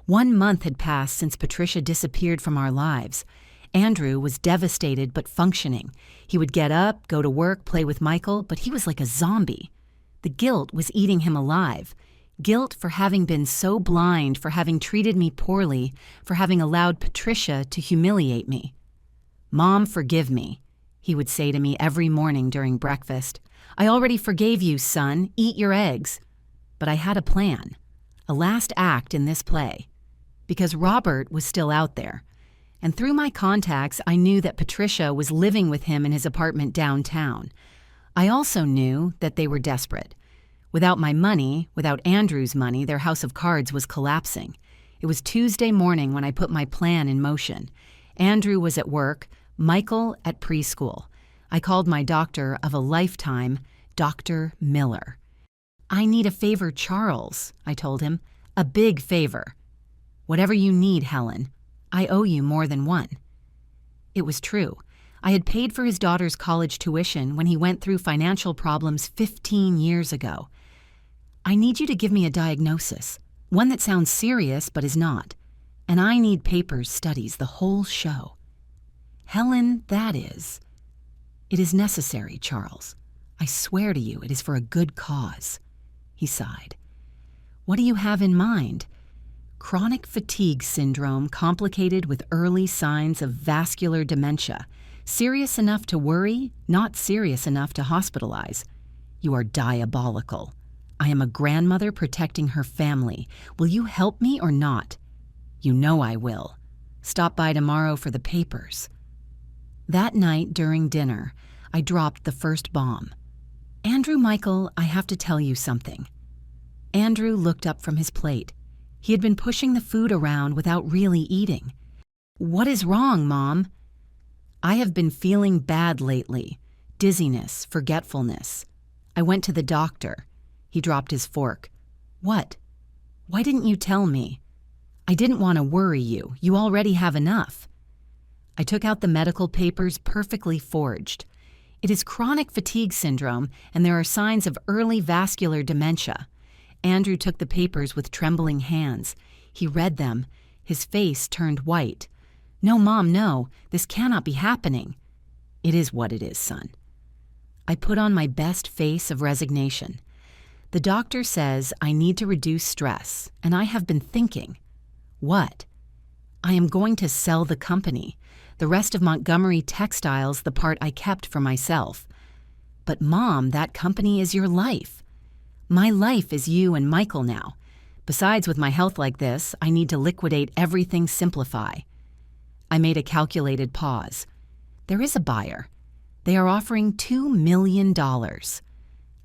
1 month had passed since Patricia disappeared from our lives. Andrew was devastated but functioning. He would get up, go to work, play with Michael, but he was like a zombie. The guilt was eating him alive. Guilt for having been so blind, for having treated me poorly, for having allowed Patricia to humiliate me. "Mom, forgive me," he would say to me every morning during breakfast. "I already forgave you, son. Eat your eggs." But I had a plan, a last act in this play. Because Robert was still out there. And through my contacts, I knew that Patricia was living with him in his apartment downtown. I also knew that they were desperate. Without my money, without Andrew's money, their house of cards was collapsing. It was Tuesday morning when I put my plan in motion. Andrew was at work, Michael at preschool. I called my doctor of a lifetime, Dr. Miller. "I need a favor, Charles," I told him. "A big favor." "Whatever you need, Helen. I owe you more than one." It was true. I had paid for his daughter's college tuition when he went through financial problems 15 years ago. "I need you to give me a diagnosis, one that sounds serious but is not. And I need papers, studies, the whole show." "Helen, that is." "It is necessary, Charles. I swear to you it is for a good cause." He sighed. "What do you have in mind?" "Chronic fatigue syndrome complicated with early signs of vascular dementia. Serious enough to worry, not serious enough to hospitalize." "You are diabolical. I am a grandmother protecting her family. Will you help me or not?" "You know I will. Stop by tomorrow for the papers." That night during dinner, I dropped the first bomb. "Andrew, Michael, I have to tell you something." Andrew looked up from his plate. He had been pushing the food around without really eating. "What is wrong, Mom?" "I have been feeling bad lately. Dizziness, forgetfulness. I went to the doctor." He dropped his fork. "What? Why didn't you tell me?" "I didn't want to worry you. You already have enough." I took out the medical papers, perfectly forged. "It is chronic fatigue syndrome, and there are signs of early vascular dementia." Andrew took the papers with trembling hands. He read them. His face turned white. "No, Mom, no. This cannot be happening." "It is what it is, son." I put on my best face of resignation. "The doctor says I need to reduce stress, and I have been thinking." "What?" "I am going to sell the company. The rest of Montgomery Textiles, the part I kept for myself." "But Mom, that company is your life." "My life is you and Michael now. Besides, with my health like this, I need to liquidate everything, simplify." I made a calculated pause. "There is a buyer. They are offering $2 million.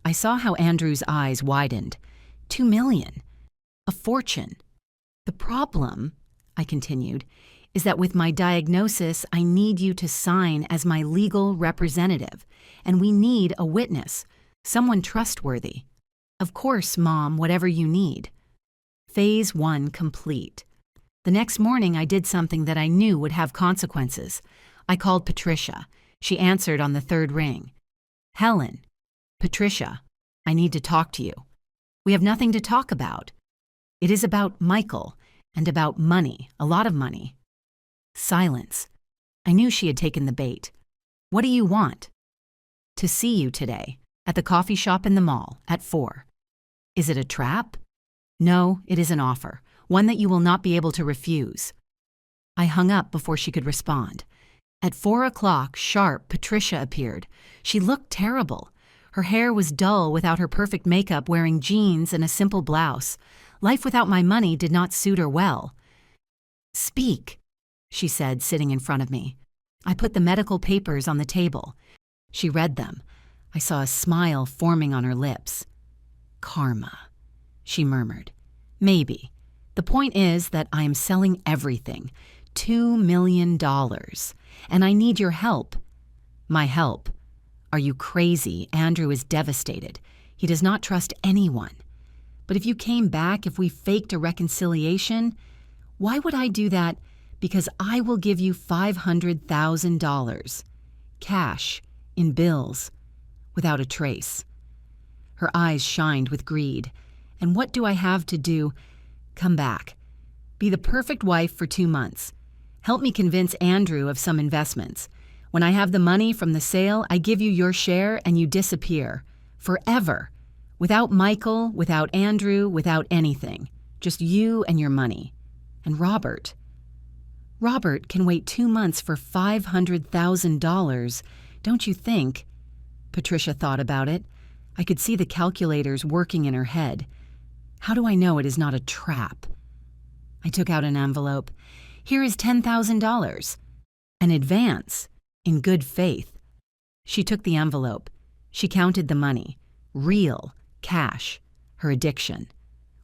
I saw how Andrew's eyes widened. $2 million. A fortune. The problem, I continued, is that with my diagnosis, I need you to sign as my legal representative, and we need a witness, someone trustworthy. Of course, Mom, whatever you need. Phase 1 complete. The next morning, I did something that I knew would have consequences. I called Patricia. She answered on the third ring. Helen. Patricia, I need to talk to you. We have nothing to talk about. It is about Michael and about money, a lot of money. Silence. I knew she had taken the bait. What do you want? To see you today, at the coffee shop in the mall, at 4. Is it a trap? No, it is an offer, one that you will not be able to refuse. I hung up before she could respond. At 4 o'clock, sharp, Patricia appeared. She looked terrible. Her hair was dull without her perfect makeup, wearing jeans and a simple blouse. Life without my money did not suit her well. Speak, she said, sitting in front of me. I put the medical papers on the table. She read them. I saw a smile forming on her lips. Karma, she murmured. Maybe. The point is that I am selling everything. $2 million. And I need your help. My help? Are you crazy? Andrew is devastated. He does not trust anyone. But if you came back, if we faked a reconciliation, why would I do that? Because I will give you $500,000. Cash, in bills, without a trace. Her eyes shined with greed. And what do I have to do? Come back. Be the perfect wife for 2 months. Help me convince Andrew of some investments. When I have the money from the sale, I give you your share and you disappear. Forever. Without Michael, without Andrew, without anything. Just you and your money. And Robert. Robert can wait 2 months for $500,000, don't you think? Patricia thought about it. I could see the calculators working in her head. How do I know it is not a trap? I took out an envelope. Here is $10,000. An advance, in good faith. She took the envelope. She counted the money. Real, cash, her addiction.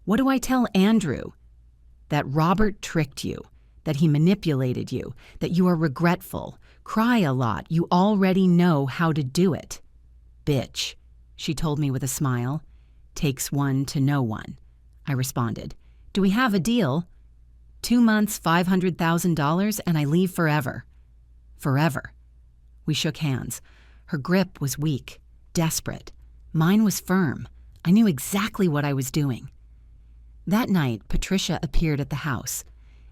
What do I tell Andrew? That Robert tricked you, that he manipulated you, that you are regretful, cry a lot, you already know how to do it. Bitch, she told me with a smile. Takes one to know one. I responded. Do we have a deal? 2 months, $500,000, and I leave forever. Forever. We shook hands. Her grip was weak, desperate. Mine was firm. I knew exactly what I was doing. That night, Patricia appeared at the house.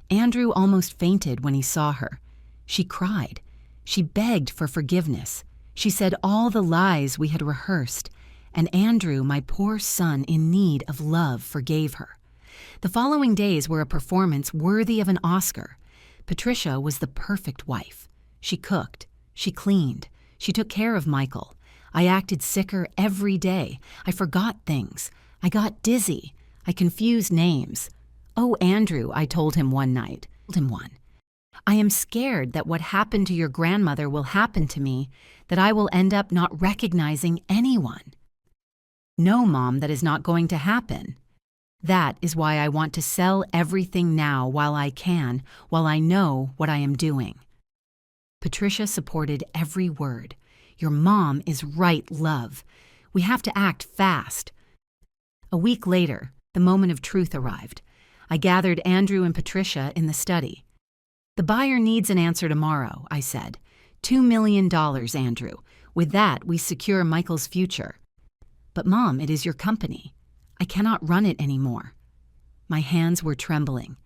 Andrew almost fainted when he saw her. She cried. She begged for forgiveness. She said all the lies we had rehearsed. And Andrew, my poor son in need of love, forgave her. The following days were a performance worthy of an Oscar. Patricia was the perfect wife. She cooked. She cleaned. She took care of Michael. I acted sicker every day. I forgot things. I got dizzy. I confused names. Oh, Andrew, I told him one night. I am scared that what happened to your grandmother will happen to me, that I will end up not recognizing anyone. No, Mom, that is not going to happen. That is why I want to sell everything now while I can, while I know what I am doing. Patricia supported every word. Your mom is right, love. We have to act fast. A week later, the moment of truth arrived. I gathered Andrew and Patricia in the study. The buyer needs an answer tomorrow, I said. $2 million, Andrew. With that, we secure Michael's future. But Mom, it is your company. I cannot run it anymore. My hands were trembling.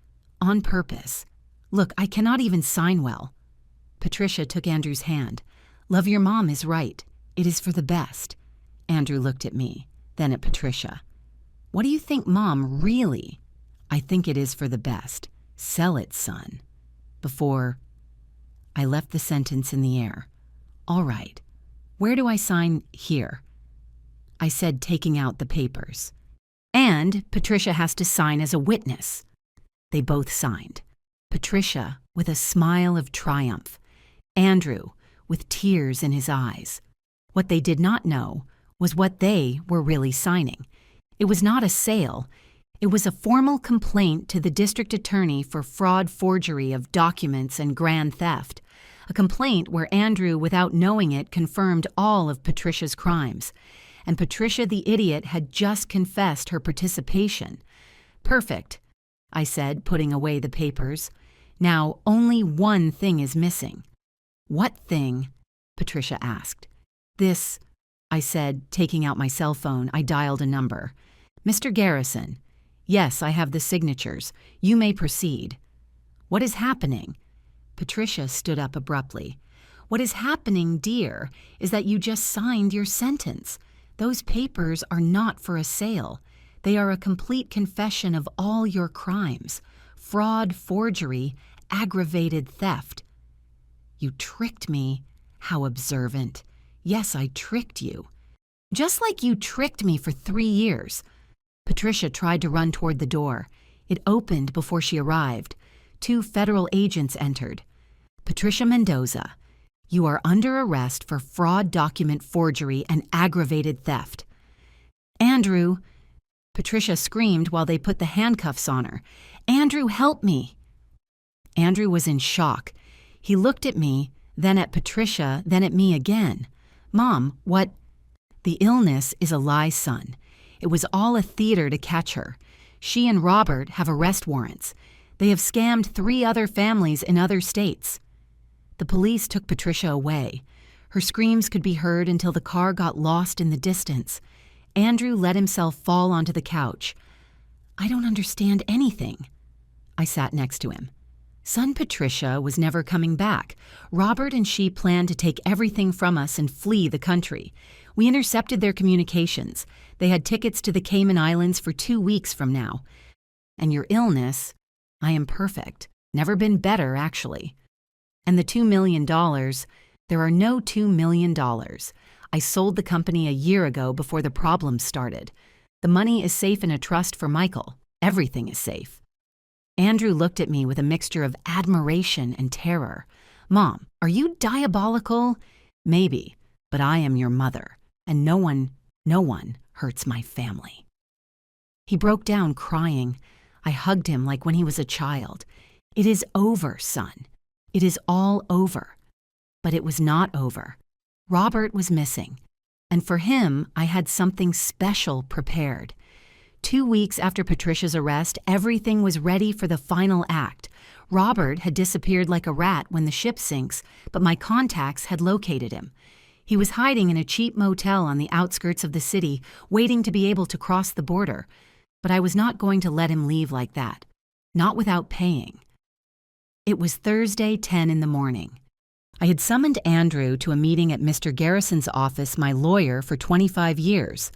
On purpose. Look, I cannot even sign well. Patricia took Andrew's hand. Love, your mom is right. It is for the best. Andrew looked at me, then at Patricia. What do you think, Mom, really? I think it is for the best. Sell it, son. Before... I left the sentence in the air. All right. Where do I sign? Here. I said, taking out the papers. And Patricia has to sign as a witness. They both signed. Patricia with a smile of triumph. Andrew with tears in his eyes. What they did not know was what they were really signing. It was not a sale. It was a formal complaint to the district attorney for fraud, forgery of documents, and grand theft. A complaint where Andrew, without knowing it, confirmed all of Patricia's crimes. And Patricia the idiot had just confessed her participation. Perfect, I said, putting away the papers. Now, only one thing is missing. What thing? Patricia asked. This, I said, taking out my cell phone. I dialed a number. Mr. Garrison. Yes, I have the signatures. You may proceed. What is happening? Patricia stood up abruptly. What is happening, dear, is that you just signed your sentence. Those papers are not for a sale. They are a complete confession of all your crimes. Fraud, forgery, aggravated theft. You tricked me. How observant. Yes, I tricked you. Just like you tricked me for 3 years. Patricia tried to run toward the door. It opened before she arrived. 2 federal agents entered. Patricia Mendoza, you are under arrest for fraud, document forgery, and aggravated theft. Andrew, Patricia screamed while they put the handcuffs on her. Andrew, help me. Andrew was in shock. He looked at me, then at Patricia, then at me again. Mom, what? The illness is a lie, son. It was all a theater to catch her. She and Robert have arrest warrants. They have scammed 3 other families in other states. The police took Patricia away. Her screams could be heard until the car got lost in the distance. Andrew let himself fall onto the couch. I don't understand anything. I sat next to him. Son Patricia was never coming back. Robert and she planned to take everything from us and flee the country. We intercepted their communications. They had tickets to the Cayman Islands for 2 weeks from now. And your illness, I am perfect. Never been better, actually. And the $2 million, there are no $2 million. I sold the company a year ago before the problems started. The money is safe in a trust for Michael. Everything is safe. Andrew looked at me with a mixture of admiration and terror. Mom, are you diabolical? Maybe, but I am your mother, and no one hurts my family. He broke down crying. I hugged him like when he was a child. It is over, son. It is all over. But it was not over. Robert was missing, and for him, I had something special prepared. 2 weeks after Patricia's arrest, everything was ready for the final act. Robert had disappeared like a rat when the ship sinks, but my contacts had located him. He was hiding in a cheap motel on the outskirts of the city, waiting to be able to cross the border. But I was not going to let him leave like that. Not without paying. It was Thursday, 10 in the morning. I had summoned Andrew to a meeting at Mr. Garrison's office, my lawyer, for 25 years.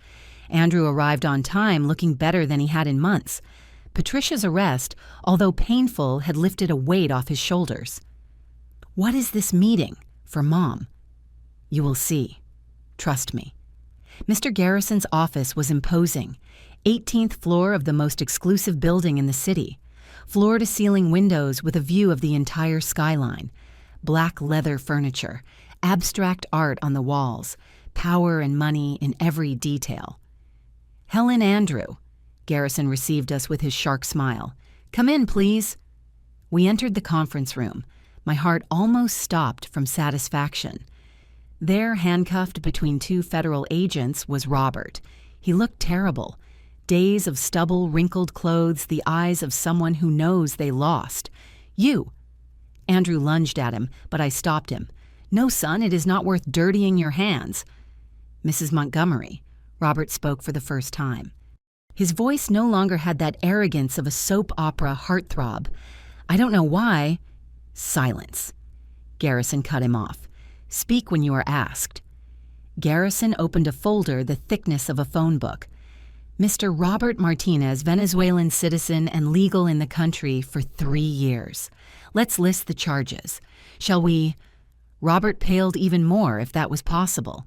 Andrew arrived on time, looking better than he had in months. Patricia's arrest, although painful, had lifted a weight off his shoulders. What is this meeting? For Mom. You will see. Trust me. Mr. Garrison's office was imposing. 18th floor of the most exclusive building in the city. Floor-to-ceiling windows with a view of the entire skyline. Black leather furniture. Abstract art on the walls. Power and money in every detail. Helen Andrew. Garrison received us with his shark smile. Come in, please. We entered the conference room. My heart almost stopped from satisfaction. There, handcuffed between 2 federal agents, was Robert. He looked terrible. Days of stubble, wrinkled clothes, the eyes of someone who knows they lost. You. Andrew lunged at him, but I stopped him. No, son, it is not worth dirtying your hands. Mrs. Montgomery. Robert spoke for the first time. His voice no longer had that arrogance of a soap opera heartthrob. I don't know why. Silence. Garrison cut him off. Speak when you are asked. Garrison opened a folder the thickness of a phone book. Mr. Robert Martinez, Venezuelan citizen and legal in the country for 3 years. Let's list the charges. Shall we? Robert paled even more if that was possible.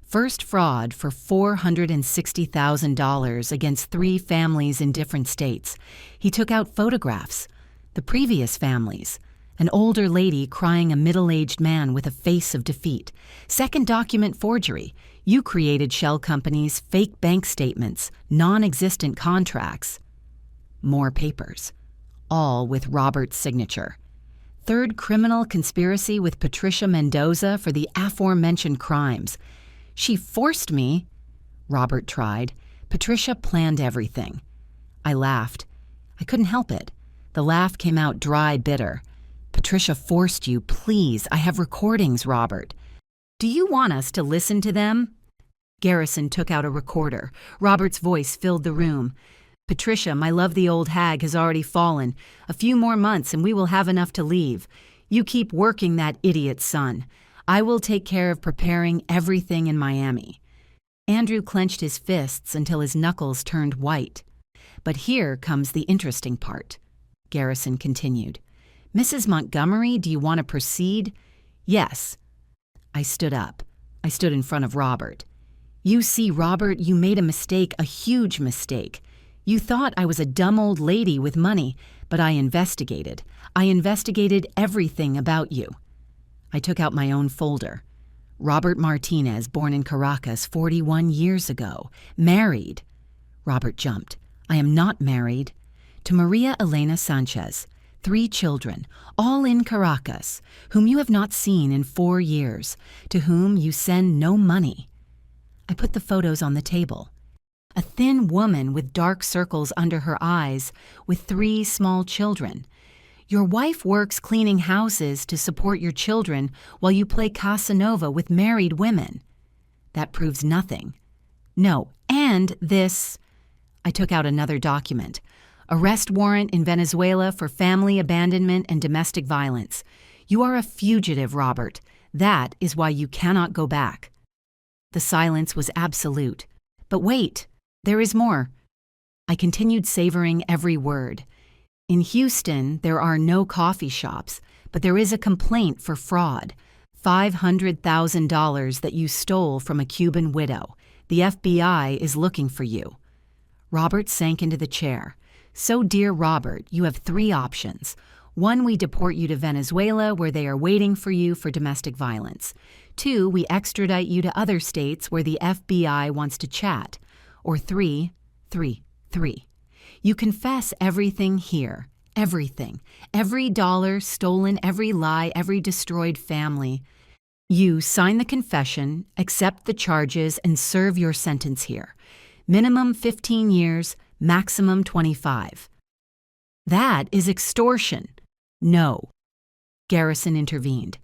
First fraud for $460,000 against 3 families in different states. He took out photographs. The previous families. An older lady crying a middle-aged man with a face of defeat. Second document forgery. You created shell companies, fake bank statements, non-existent contracts. More papers, all with Robert's signature. Third criminal conspiracy with Patricia Mendoza for the aforementioned crimes. She forced me. Robert tried. Patricia planned everything. I laughed. I couldn't help it. The laugh came out dry, bitter. Patricia forced you. Please, I have recordings, Robert. Do you want us to listen to them? Garrison took out a recorder. Robert's voice filled the room. Patricia, my love, the old hag has already fallen. A few more months and we will have enough to leave. You keep working that idiot's son. I will take care of preparing everything in Miami. Andrew clenched his fists until his knuckles turned white. But here comes the interesting part. Garrison continued. Mrs. Montgomery, do you want to proceed? Yes. I stood up. I stood in front of Robert. You see, Robert, you made a mistake, a huge mistake. You thought I was a dumb old lady with money, but I investigated. I investigated everything about you. I took out my own folder. Robert Martinez, born in Caracas 41 years ago. Married. Robert jumped. I am not married. To Maria Elena Sanchez. 3 children, all in Caracas, whom you have not seen in 4 years, to whom you send no money. I put the photos on the table. A thin woman with dark circles under her eyes, with 3 small children. Your wife works cleaning houses to support your children while you play Casanova with married women. That proves nothing. No, and this. I took out another document. Arrest warrant in Venezuela for family abandonment and domestic violence. You are a fugitive, Robert. That is why you cannot go back. The silence was absolute. But wait, there is more. I continued savoring every word. In Houston, there are no coffee shops, but there is a complaint for fraud. $500,000 that you stole from a Cuban widow. The FBI is looking for you. Robert sank into the chair. So, dear Robert, you have 3 options. 1, we deport you to Venezuela where they are waiting for you for domestic violence. 2, we extradite you to other states where the FBI wants to chat. Or 3, you confess everything here. Everything. Every dollar stolen, every lie, every destroyed family. You sign the confession, accept the charges, and serve your sentence here. Minimum 15 years, maximum 25. That is extortion. No. Garrison intervened.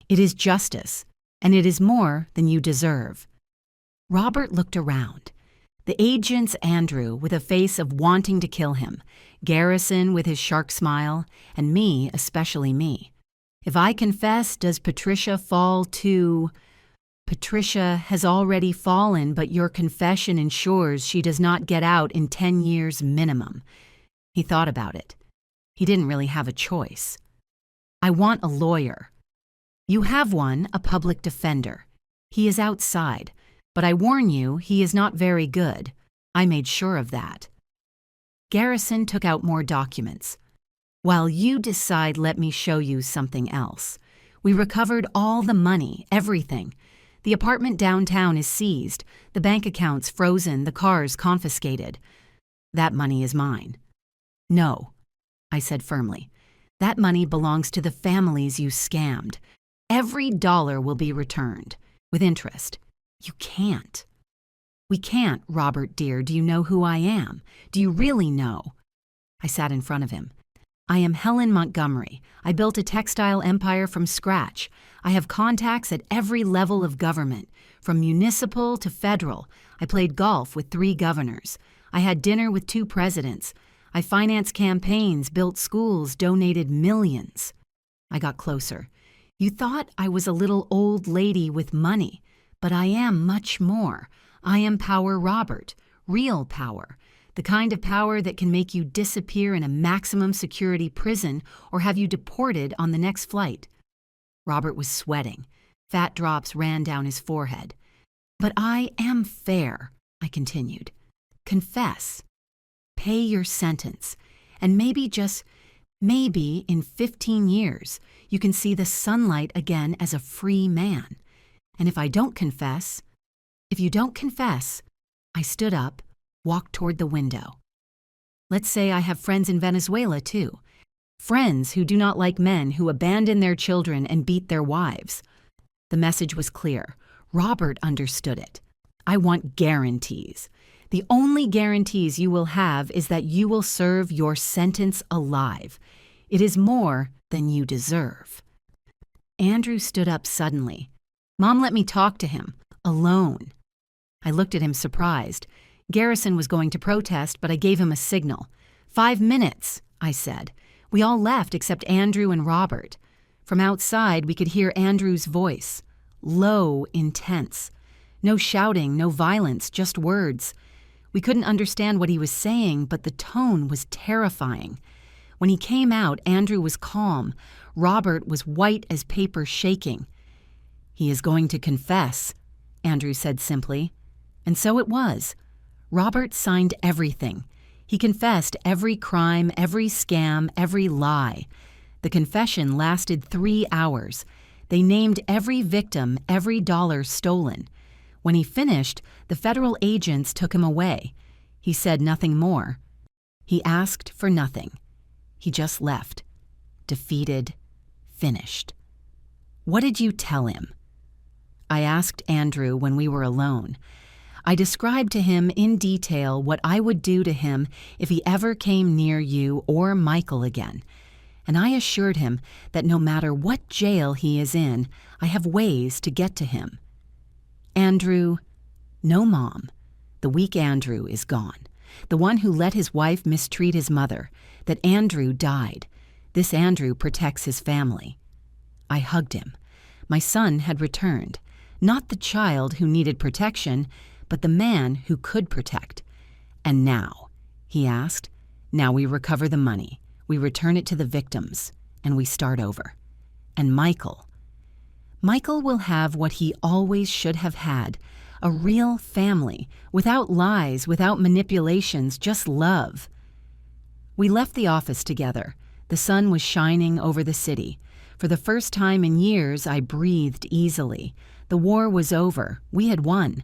It is justice, and it is more than you deserve. Robert looked around. The agents, Andrew, with a face of wanting to kill him, Garrison with his shark smile, and me, especially me. If I confess, does Patricia fall too? Patricia has already fallen, but your confession ensures she does not get out in 10 years minimum. He thought about it. He didn't really have a choice. I want a lawyer. You have one, a public defender. He is outside, but I warn you, he is not very good. I made sure of that. Garrison took out more documents. While you decide, let me show you something else. We recovered all the money, everything. The apartment downtown is seized, the bank accounts frozen, the cars confiscated. That money is mine. No, I said firmly. That money belongs to the families you scammed. Every dollar will be returned, with interest. You can't. We can't, Robert dear. Do you know who I am? Do you really know? I sat in front of him. I am Helen Montgomery. I built a textile empire from scratch. I have contacts at every level of government, from municipal to federal. I played golf with 3 governors. I had dinner with 2 presidents. I financed campaigns, built schools, donated millions. I got closer. You thought I was a little old lady with money, but I am much more. I am Power Robert, real power. The kind of power that can make you disappear in a maximum security prison or have you deported on the next flight. Robert was sweating. Fat drops ran down his forehead. But I am fair, I continued. Confess. Pay your sentence. And maybe, just maybe, in 15 years, you can see the sunlight again as a free man. And if you don't confess, I stood up, walked toward the window. Let's say I have friends in Venezuela too. Friends who do not like men who abandon their children and beat their wives. The message was clear. Robert understood it. I want guarantees. The only guarantees you will have is that you will serve your sentence alive. It is more than you deserve. Andrew stood up suddenly. Mom let me talk to him, alone. I looked at him surprised. Garrison was going to protest, but I gave him a signal. 5 minutes, I said. We all left except Andrew and Robert. From outside, we could hear Andrew's voice. Low, intense. No shouting, no violence, just words. We couldn't understand what he was saying, but the tone was terrifying. When he came out, Andrew was calm. Robert was white as paper, shaking. He is going to confess, Andrew said simply. And so it was. Robert signed everything. He confessed every crime, every scam, every lie. The confession lasted 3 hours. They named every victim, every dollar stolen. When he finished, the federal agents took him away. He said nothing more. He asked for nothing. He just left. Defeated. Finished. What did you tell him? I asked Andrew when we were alone. I described to him in detail what I would do to him if he ever came near you or Michael again. And I assured him that no matter what jail he is in, I have ways to get to him. Andrew, no, Mom. The weak Andrew is gone. The one who let his wife mistreat his mother. That Andrew died. This Andrew protects his family. I hugged him. My son had returned. Not the child who needed protection, but the man who could protect. And now, he asked, now we recover the money. We return it to the victims, and we start over. And Michael will have what he always should have had, a real family, without lies, without manipulations, just love. We left the office together. The sun was shining over the city. For the first time in years, I breathed easily. The war was over. We had won.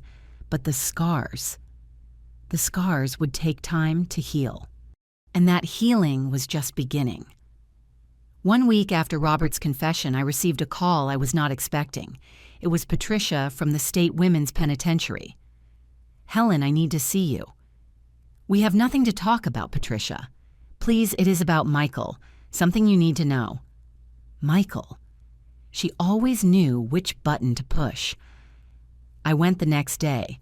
But the scars would take time to heal. And that healing was just beginning. 1 week after Robert's confession, I received a call I was not expecting. It was Patricia from the State Women's Penitentiary. Helen, I need to see you. We have nothing to talk about, Patricia. Please, it is about Michael. Something you need to know. Michael. She always knew which button to push. I went the next day.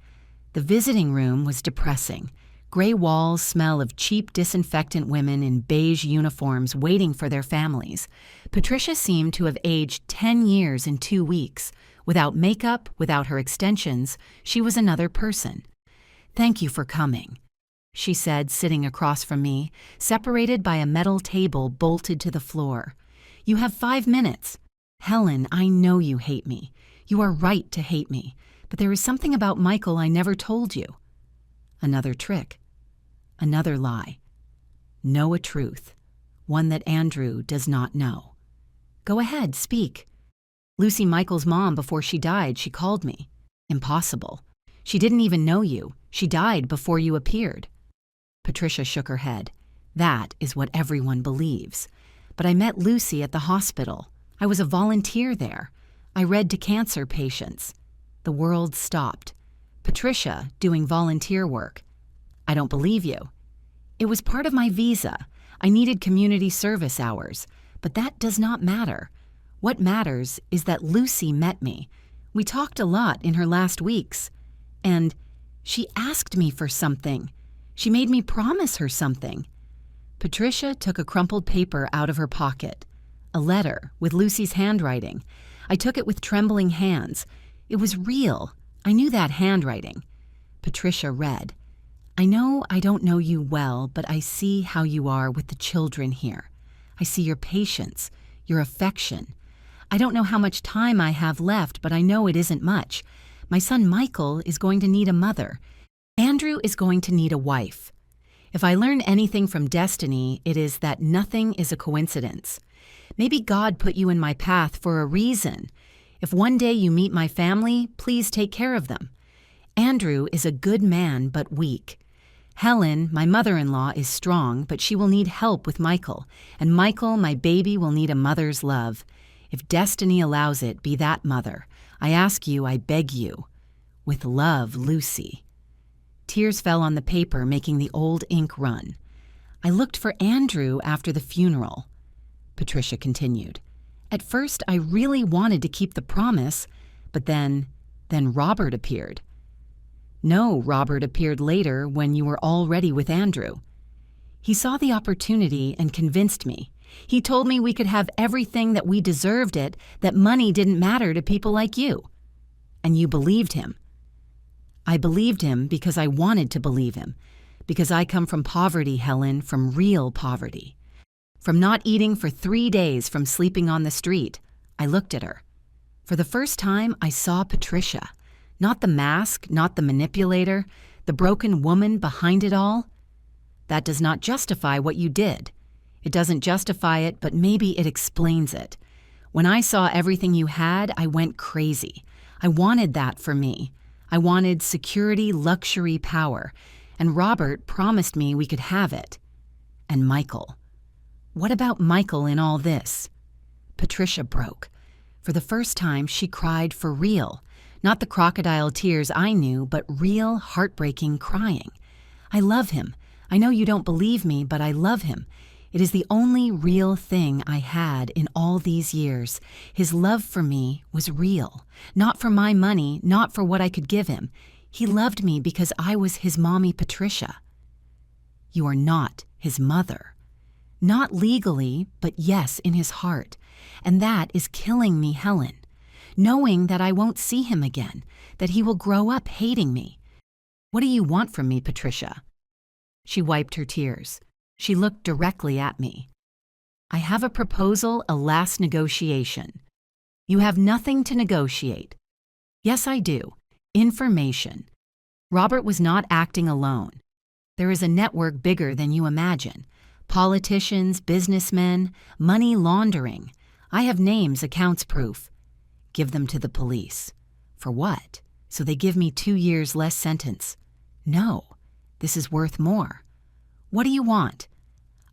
The visiting room was depressing. Gray walls smell of cheap disinfectant women in beige uniforms waiting for their families. Patricia seemed to have aged 10 years in 2 weeks. Without makeup, without her extensions, she was another person. Thank you for coming, she said, sitting across from me, separated by a metal table bolted to the floor. You have 5 minutes. Helen, I know you hate me. You are right to hate me. But there is something about Michael I never told you. Another trick. Another lie. Know a truth. One that Andrew does not know. Go ahead, speak. Lucy Michael's mom, before she died, she called me. Impossible. She didn't even know you. She died before you appeared. Patricia shook her head. That is what everyone believes. But I met Lucy at the hospital. I was a volunteer there. I read to cancer patients. The world stopped. Patricia, doing volunteer work. I don't believe you. It was part of my visa. I needed community service hours. But that does not matter. What matters is that Lucy met me. We talked a lot in her last weeks. And she asked me for something. She made me promise her something. Patricia took a crumpled paper out of her pocket. A letter with Lucy's handwriting. I took it with trembling hands. It was real. I knew that handwriting. Patricia read, I know I don't know you well, but I see how you are with the children here. I see your patience, your affection. I don't know how much time I have left, but I know it isn't much. My son Michael is going to need a mother. Andrew is going to need a wife. If I learn anything from destiny, it is that nothing is a coincidence. Maybe God put you in my path for a reason. If one day you meet my family, please take care of them. Andrew is a good man, but weak. Helen, my mother-in-law, is strong, but she will need help with Michael, and Michael, my baby, will need a mother's love. If destiny allows it, be that mother. I ask you, I beg you. With love, Lucy." Tears fell on the paper, making the old ink run. "I looked for Andrew after the funeral," Patricia continued. "At first, I really wanted to keep the promise, but then Robert appeared." "No, Robert appeared later when you were already with Andrew. He saw the opportunity and convinced me. He told me we could have everything, that we deserved it, that money didn't matter to people like you. And you believed him." "I believed him because I wanted to believe him, because I come from poverty, Helen, from real poverty. From not eating for 3 days, from sleeping on the street." I looked at her. For the first time, I saw Patricia. Not the mask, not the manipulator, the broken woman behind it all. "That does not justify what you did." "It doesn't justify it, but maybe it explains it. When I saw everything you had, I went crazy. I wanted that for me. I wanted security, luxury, power. And Robert promised me we could have it. And Michael. What about Michael in all this?" Patricia broke. For the first time, she cried for real. Not the crocodile tears I knew, but real, heartbreaking crying. "I love him. I know you don't believe me, but I love him. It is the only real thing I had in all these years. His love for me was real. Not for my money, not for what I could give him. He loved me because I was his mommy, Patricia." "You are not his mother." "Not legally, but yes, in his heart. And that is killing me, Helen. Knowing that I won't see him again, that he will grow up hating me. What do you want from me, Patricia?" She wiped her tears. She looked directly at me. "I have a proposal, a last negotiation." "You have nothing to negotiate." "Yes, I do. Information. Robert was not acting alone. There is a network bigger than you imagine. Politicians, businessmen, money laundering. I have names, accounts, proof. Give them to the police." "For what? So they give me 2 years less sentence." "No, this is worth more." "What do you want?"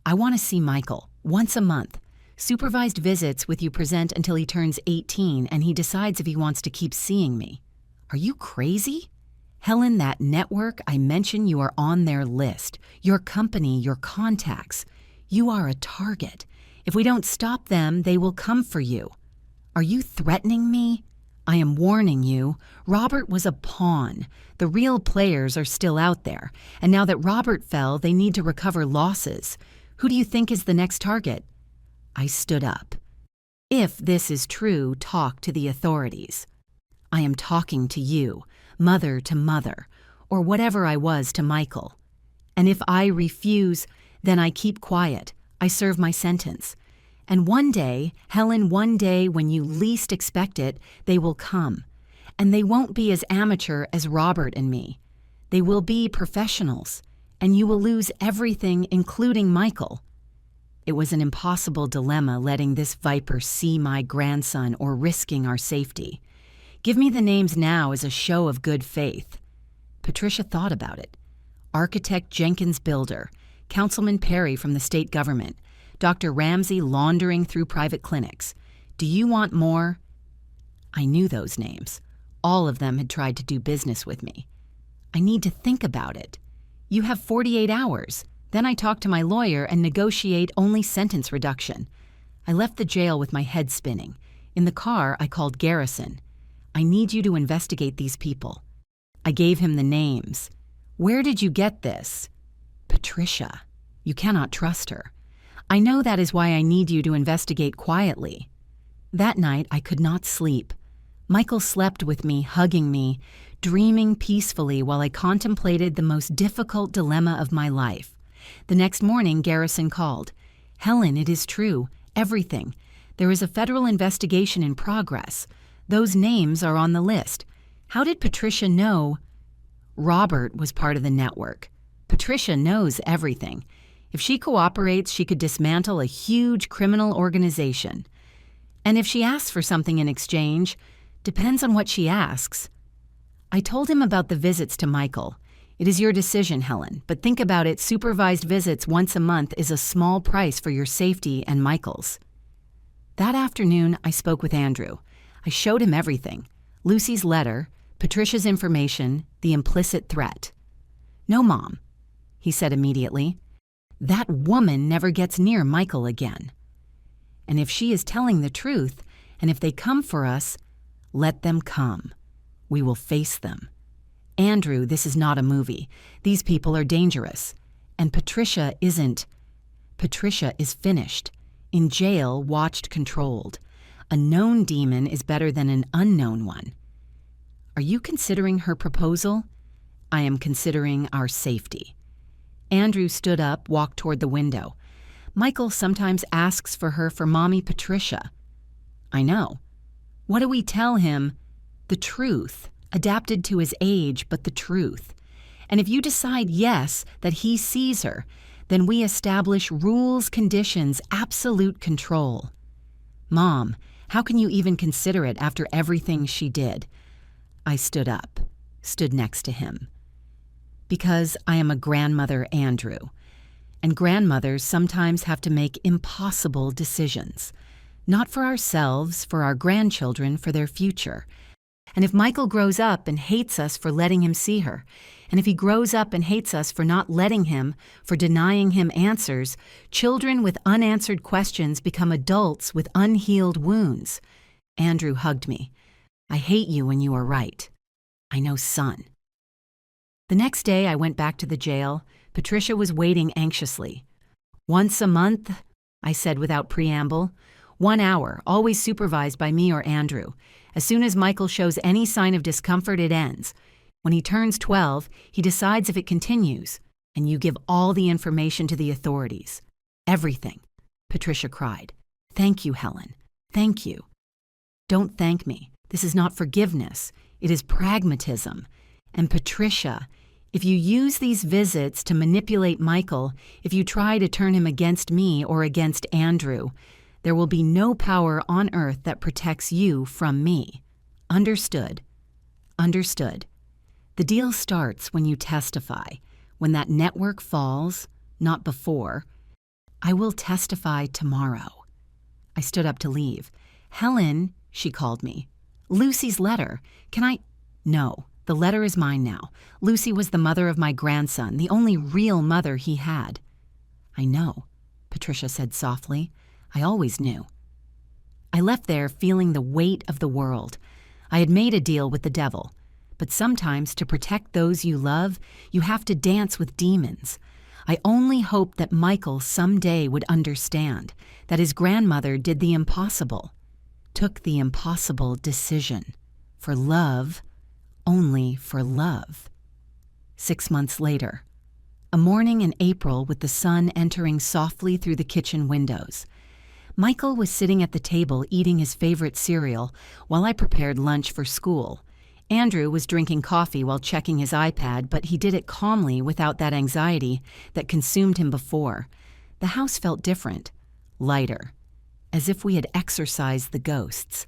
"I want to see Michael, once a month. Supervised visits with you present until he turns 18 and he decides if he wants to keep seeing me." "Are you crazy?" "Helen, that network, I mentioned you are on their list. Your company, your contacts. You are a target. If we don't stop them, they will come for you." "Are you threatening me?" "I am warning you. Robert was a pawn. The real players are still out there. And now that Robert fell, they need to recover losses. Who do you think is the next target?" I stood up. "If this is true, talk to the authorities." "I am talking to you, mother to mother, or whatever I was to Michael. And if I refuse, then I keep quiet. I serve my sentence. And one day, Helen, one day when you least expect it, they will come. And they won't be as amateur as Robert and me. They will be professionals. And you will lose everything, including Michael." It was an impossible dilemma letting this viper see my grandson or risking our safety. "Give me the names now as a show of good faith." Patricia thought about it. Architect Jenkins Builder, Councilman Perry from the state government, Dr. Ramsey laundering through private clinics. "Do you want more?" I knew those names. All of them had tried to do business with me. "I need to think about it." "You have 48 hours. Then I talk to my lawyer and negotiate only sentence reduction." I left the jail with my head spinning. In the car, I called Garrison. "I need you to investigate these people." I gave him the names. "Where did you get this?" "Patricia. You cannot trust her." "I know that is why I need you to investigate quietly." That night, I could not sleep. Michael slept with me, hugging me, dreaming peacefully while I contemplated the most difficult dilemma of my life. The next morning, Garrison called. "Helen, it is true. Everything. There is a federal investigation in progress. Those names are on the list. How did Patricia know?" "Robert was part of the network. Patricia knows everything. If she cooperates, she could dismantle a huge criminal organization. And if she asks for something in exchange, depends on what she asks." I told him about the visits to Michael. It is your decision, Helen, but think about it, supervised visits once a month is a small price for your safety and Michael's. That afternoon, I spoke with Andrew. I showed him everything. Lucy's letter, Patricia's information, the implicit threat. "No, Mom," he said immediately. "That woman never gets near Michael again. And if she is telling the truth, and if they come for us, let them come. We will face them. Andrew, this is not a movie. These people are dangerous. And Patricia isn't. Patricia is finished. In jail, watched, controlled. A known demon is better than an unknown one. Are you considering her proposal? I am considering our safety." Andrew stood up, walked toward the window. "Michael sometimes asks for her for Mommy Patricia." "I know. What do we tell him?" "The truth, adapted to his age, but the truth. And if you decide yes, that he sees her, then we establish rules, conditions, absolute control." "Mom, how can you even consider it after everything she did?" I stood up, stood next to him. "Because I am a grandmother, Andrew. And grandmothers sometimes have to make impossible decisions. Not for ourselves, for our grandchildren, for their future. And if Michael grows up and hates us for letting him see her, and if he grows up and hates us for not letting him, for denying him answers, children with unanswered questions become adults with unhealed wounds." Andrew hugged me. "I hate you when you are right. I know, son." The next day I went back to the jail. Patricia was waiting anxiously. "Once a month," I said without preamble. 1 hour, always supervised by me or Andrew. As soon as Michael shows any sign of discomfort, it ends. When he turns 12, he decides if it continues, and you give all the information to the authorities. Everything." Patricia cried. "Thank you, Helen. Thank you." "Don't thank me. This is not forgiveness. It is pragmatism. And Patricia, if you use these visits to manipulate Michael, if you try to turn him against me or against Andrew, there will be no power on earth that protects you from me. Understood? Understood. The deal starts when you testify. When that network falls, not before. I will testify tomorrow." I stood up to leave. "Helen," she called me. "Lucy's letter. Can I—" "No, the letter is mine now. Lucy was the mother of my grandson, the only real mother he had." "I know," Patricia said softly. "I always knew." I left there feeling the weight of the world. I had made a deal with the devil. But sometimes to protect those you love, you have to dance with demons. I only hoped that Michael someday would understand that his grandmother did the impossible, took the impossible decision. For love, only for love. 6 months later. A morning in April with the sun entering softly through the kitchen windows. Michael was sitting at the table eating his favorite cereal while I prepared lunch for school. Andrew was drinking coffee while checking his iPad, but he did it calmly without that anxiety that consumed him before. The house felt different, lighter, as if we had exorcised the ghosts.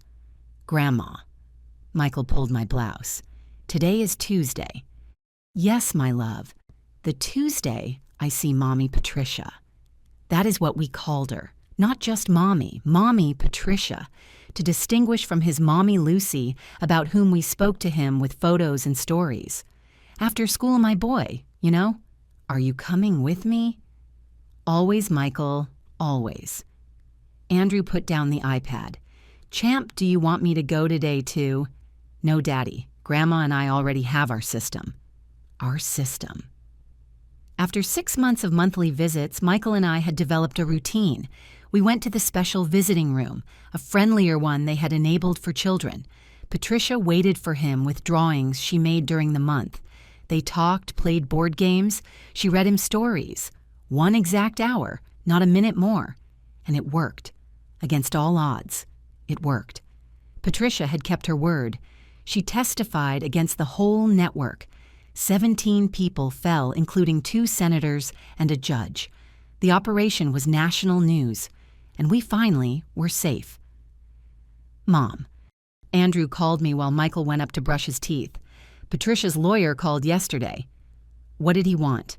"Grandma." Michael pulled my blouse. "Today is Tuesday." "Yes, my love. The Tuesday I see Mommy Patricia." That is what we called her. Not just Mommy, Mommy Patricia, to distinguish from his Mommy Lucy, about whom we spoke to him with photos and stories. "After school, my boy, you know? Are you coming with me?" "Always, Michael, always." Andrew put down the iPad. "Champ, do you want me to go today too?" "No, Daddy. Grandma and I already have our system." Our system. After 6 months of monthly visits, Michael and I had developed a routine. We went to the special visiting room, a friendlier one they had enabled for children. Patricia waited for him with drawings she made during the month. They talked, played board games. She read him stories. 1 exact hour, not a minute more. And it worked. Against all odds, it worked. Patricia had kept her word. She testified against the whole network. 17 people fell, including 2 senators and a judge. The operation was national news, and we finally were safe. "Mom." Andrew called me while Michael went up to brush his teeth. "Patricia's lawyer called yesterday." What did he want?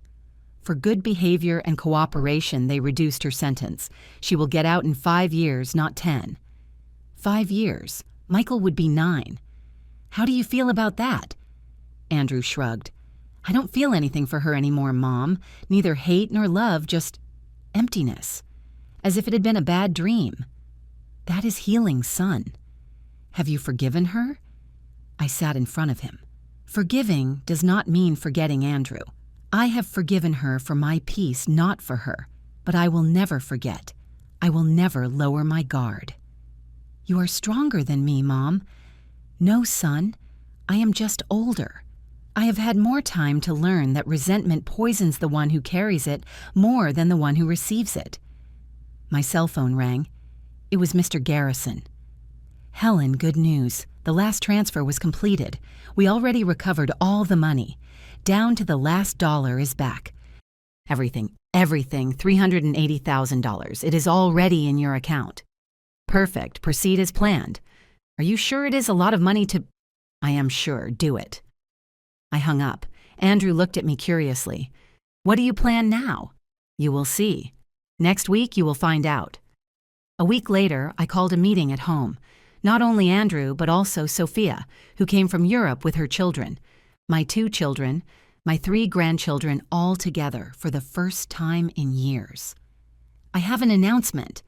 For good behavior and cooperation, they reduced her sentence. She will get out in 5 years, not 10. 5 years? Michael would be 9. How do you feel about that? Andrew shrugged. I don't feel anything for her anymore, Mom. Neither hate nor love, just emptiness. As if it had been a bad dream. That is healing, son. Have you forgiven her? I sat in front of him. Forgiving does not mean forgetting Andrew. I have forgiven her for my peace, not for her. But I will never forget. I will never lower my guard. You are stronger than me, Mom. No, son. I am just older. I have had more time to learn that resentment poisons the one who carries it more than the one who receives it. My cell phone rang. It was Mr. Garrison. Helen, good news. The last transfer was completed. We already recovered all the money. Down to the last dollar is back. Everything, $380,000. It is already in your account. Perfect. Proceed as planned. Are you sure it is a lot of money to... I am sure. Do it. I hung up. Andrew looked at me curiously. What do you plan now? You will see. Next week you will find out. A week later, I called a meeting at home. Not only Andrew, but also Sophia, who came from Europe with her children. My 2 children, my 3 grandchildren all together for the first time in years. I have an announcement.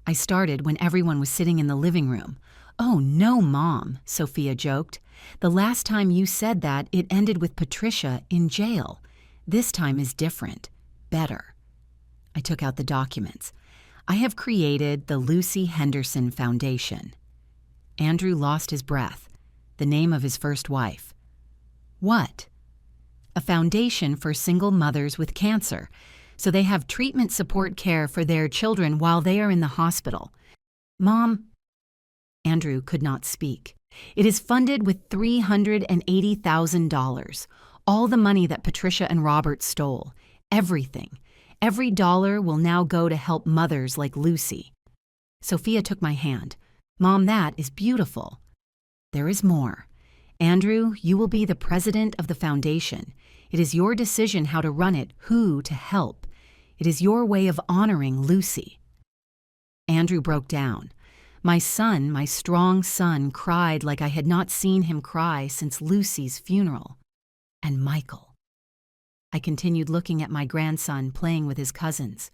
I started when everyone was sitting in the living room. Oh, no, Mom, Sophia joked. The last time you said that, it ended with Patricia in jail. This time is different. Better. I took out the documents. I have created the Lucy Henderson Foundation. Andrew lost his breath. The name of his first wife. What? A foundation for single mothers with cancer, so they have treatment support care for their children while they are in the hospital. Mom, Andrew could not speak. It is funded with $380,000, all the money that Patricia and Robert stole. Everything. Every dollar will now go to help mothers like Lucy. Sophia took my hand. Mom, that is beautiful. There is more. Andrew, you will be the president of the foundation. It is your decision how to run it, who to help. It is your way of honoring Lucy. Andrew broke down. My son, my strong son, cried like I had not seen him cry since Lucy's funeral. And Michael. I continued looking at my grandson playing with his cousins.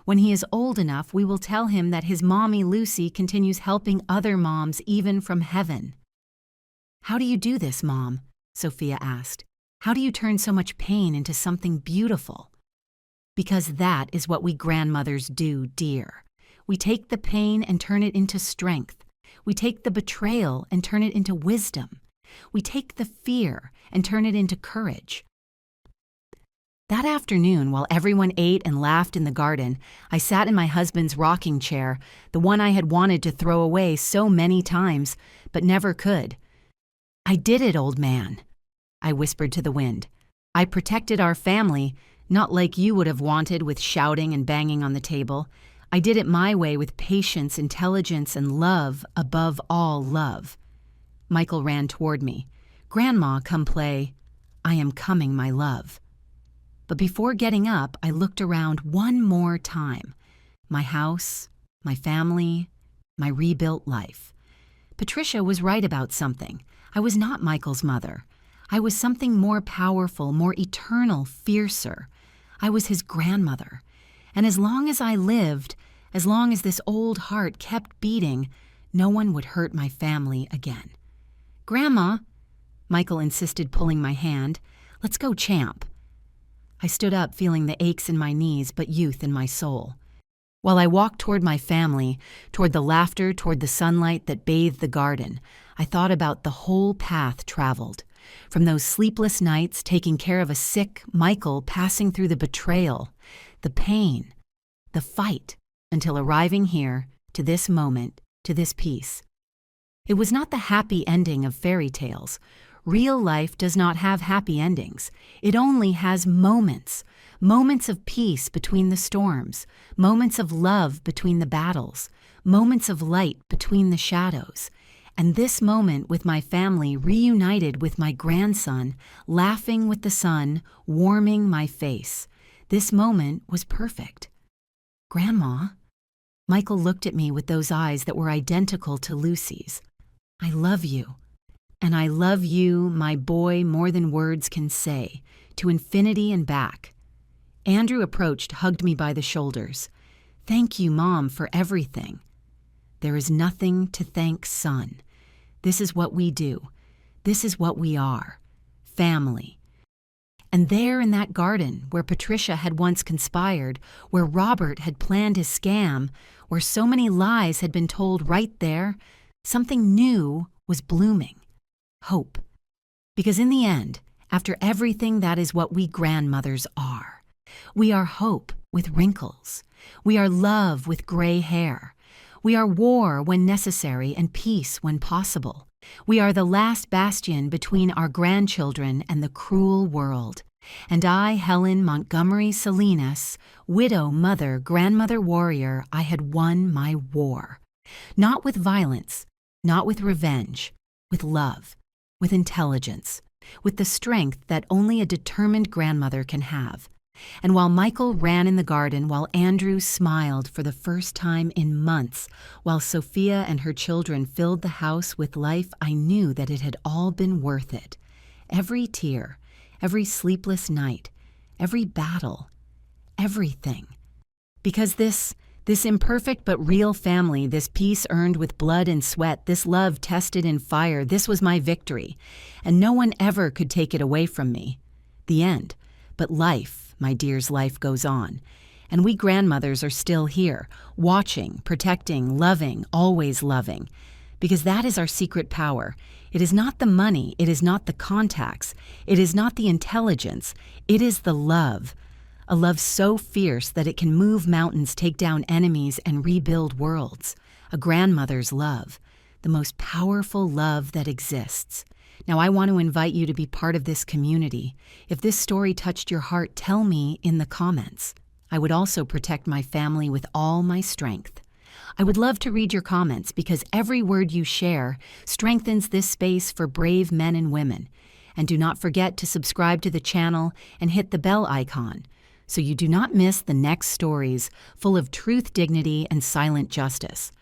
When he is old enough, we will tell him that his mommy Lucy continues helping other moms even from heaven. How do you do this, Mom? Sophia asked. How do you turn so much pain into something beautiful? Because that is what we grandmothers do, dear. We take the pain and turn it into strength. We take the betrayal and turn it into wisdom. We take the fear and turn it into courage. That afternoon, while everyone ate and laughed in the garden, I sat in my husband's rocking chair, the one I had wanted to throw away so many times, but never could. I did it, old man, I whispered to the wind. I protected our family, not like you would have wanted with shouting and banging on the table. I did it my way with patience, intelligence, and love, above all love. Michael ran toward me. Grandma, come play. I am coming, my love. But before getting up, I looked around one more time. My house, my family, my rebuilt life. Patricia was right about something. I was not Michael's mother. I was something more powerful, more eternal, fiercer. I was his grandmother. And as long as I lived, as long as this old heart kept beating, no one would hurt my family again. Grandma, Michael insisted, pulling my hand. Let's go, champ. I stood up, feeling the aches in my knees, but youth in my soul. While I walked toward my family, toward the laughter, toward the sunlight that bathed the garden, I thought about the whole path traveled. From those sleepless nights, taking care of a sick Michael, passing through the betrayal, the pain, the fight, until arriving here, to this moment, to this peace. It was not the happy ending of fairy tales. Real life does not have happy endings. It only has moments. Moments of peace between the storms. Moments of love between the battles. Moments of light between the shadows. And this moment with my family reunited with my grandson, laughing with the sun, warming my face. This moment was perfect. Grandma? Michael looked at me with those eyes that were identical to Lucy's. I love you. And I love you, my boy, more than words can say, to infinity and back. Andrew approached, hugged me by the shoulders. Thank you, Mom, for everything. There is nothing to thank, son. This is what we do. This is what we are. Family. And there in that garden where Patricia had once conspired, where Robert had planned his scam, where so many lies had been told right there, something new was blooming. Hope. Because in the end, after everything, that is what we grandmothers are. We are hope with wrinkles. We are love with gray hair. We are war when necessary and peace when possible. We are the last bastion between our grandchildren and the cruel world. And I, Helen Montgomery Salinas, widow, mother, grandmother, warrior, I had won my war. Not with violence, not with revenge, with love, with intelligence, with the strength that only a determined grandmother can have. And while Michael ran in the garden, while Andrew smiled for the first time in months, while Sophia and her children filled the house with life, I knew that it had all been worth it. Every tear, every sleepless night, every battle, everything. Because this imperfect but real family, this peace earned with blood and sweat, this love tested in fire, this was my victory. And no one ever could take it away from me. The end. But life, my dear's life goes on. And we grandmothers are still here, watching, protecting, loving, always loving. Because that is our secret power. It is not the money, it is not the contacts, it is not the intelligence, it is the love. A love so fierce that it can move mountains, take down enemies, and rebuild worlds. A grandmother's love, the most powerful love that exists. Now I want to invite you to be part of this community. If this story touched your heart, tell me in the comments. I would also protect my family with all my strength. I would love to read your comments because every word you share strengthens this space for brave men and women. And do not forget to subscribe to the channel and hit the bell icon so you do not miss the next stories full of truth, dignity, and silent justice.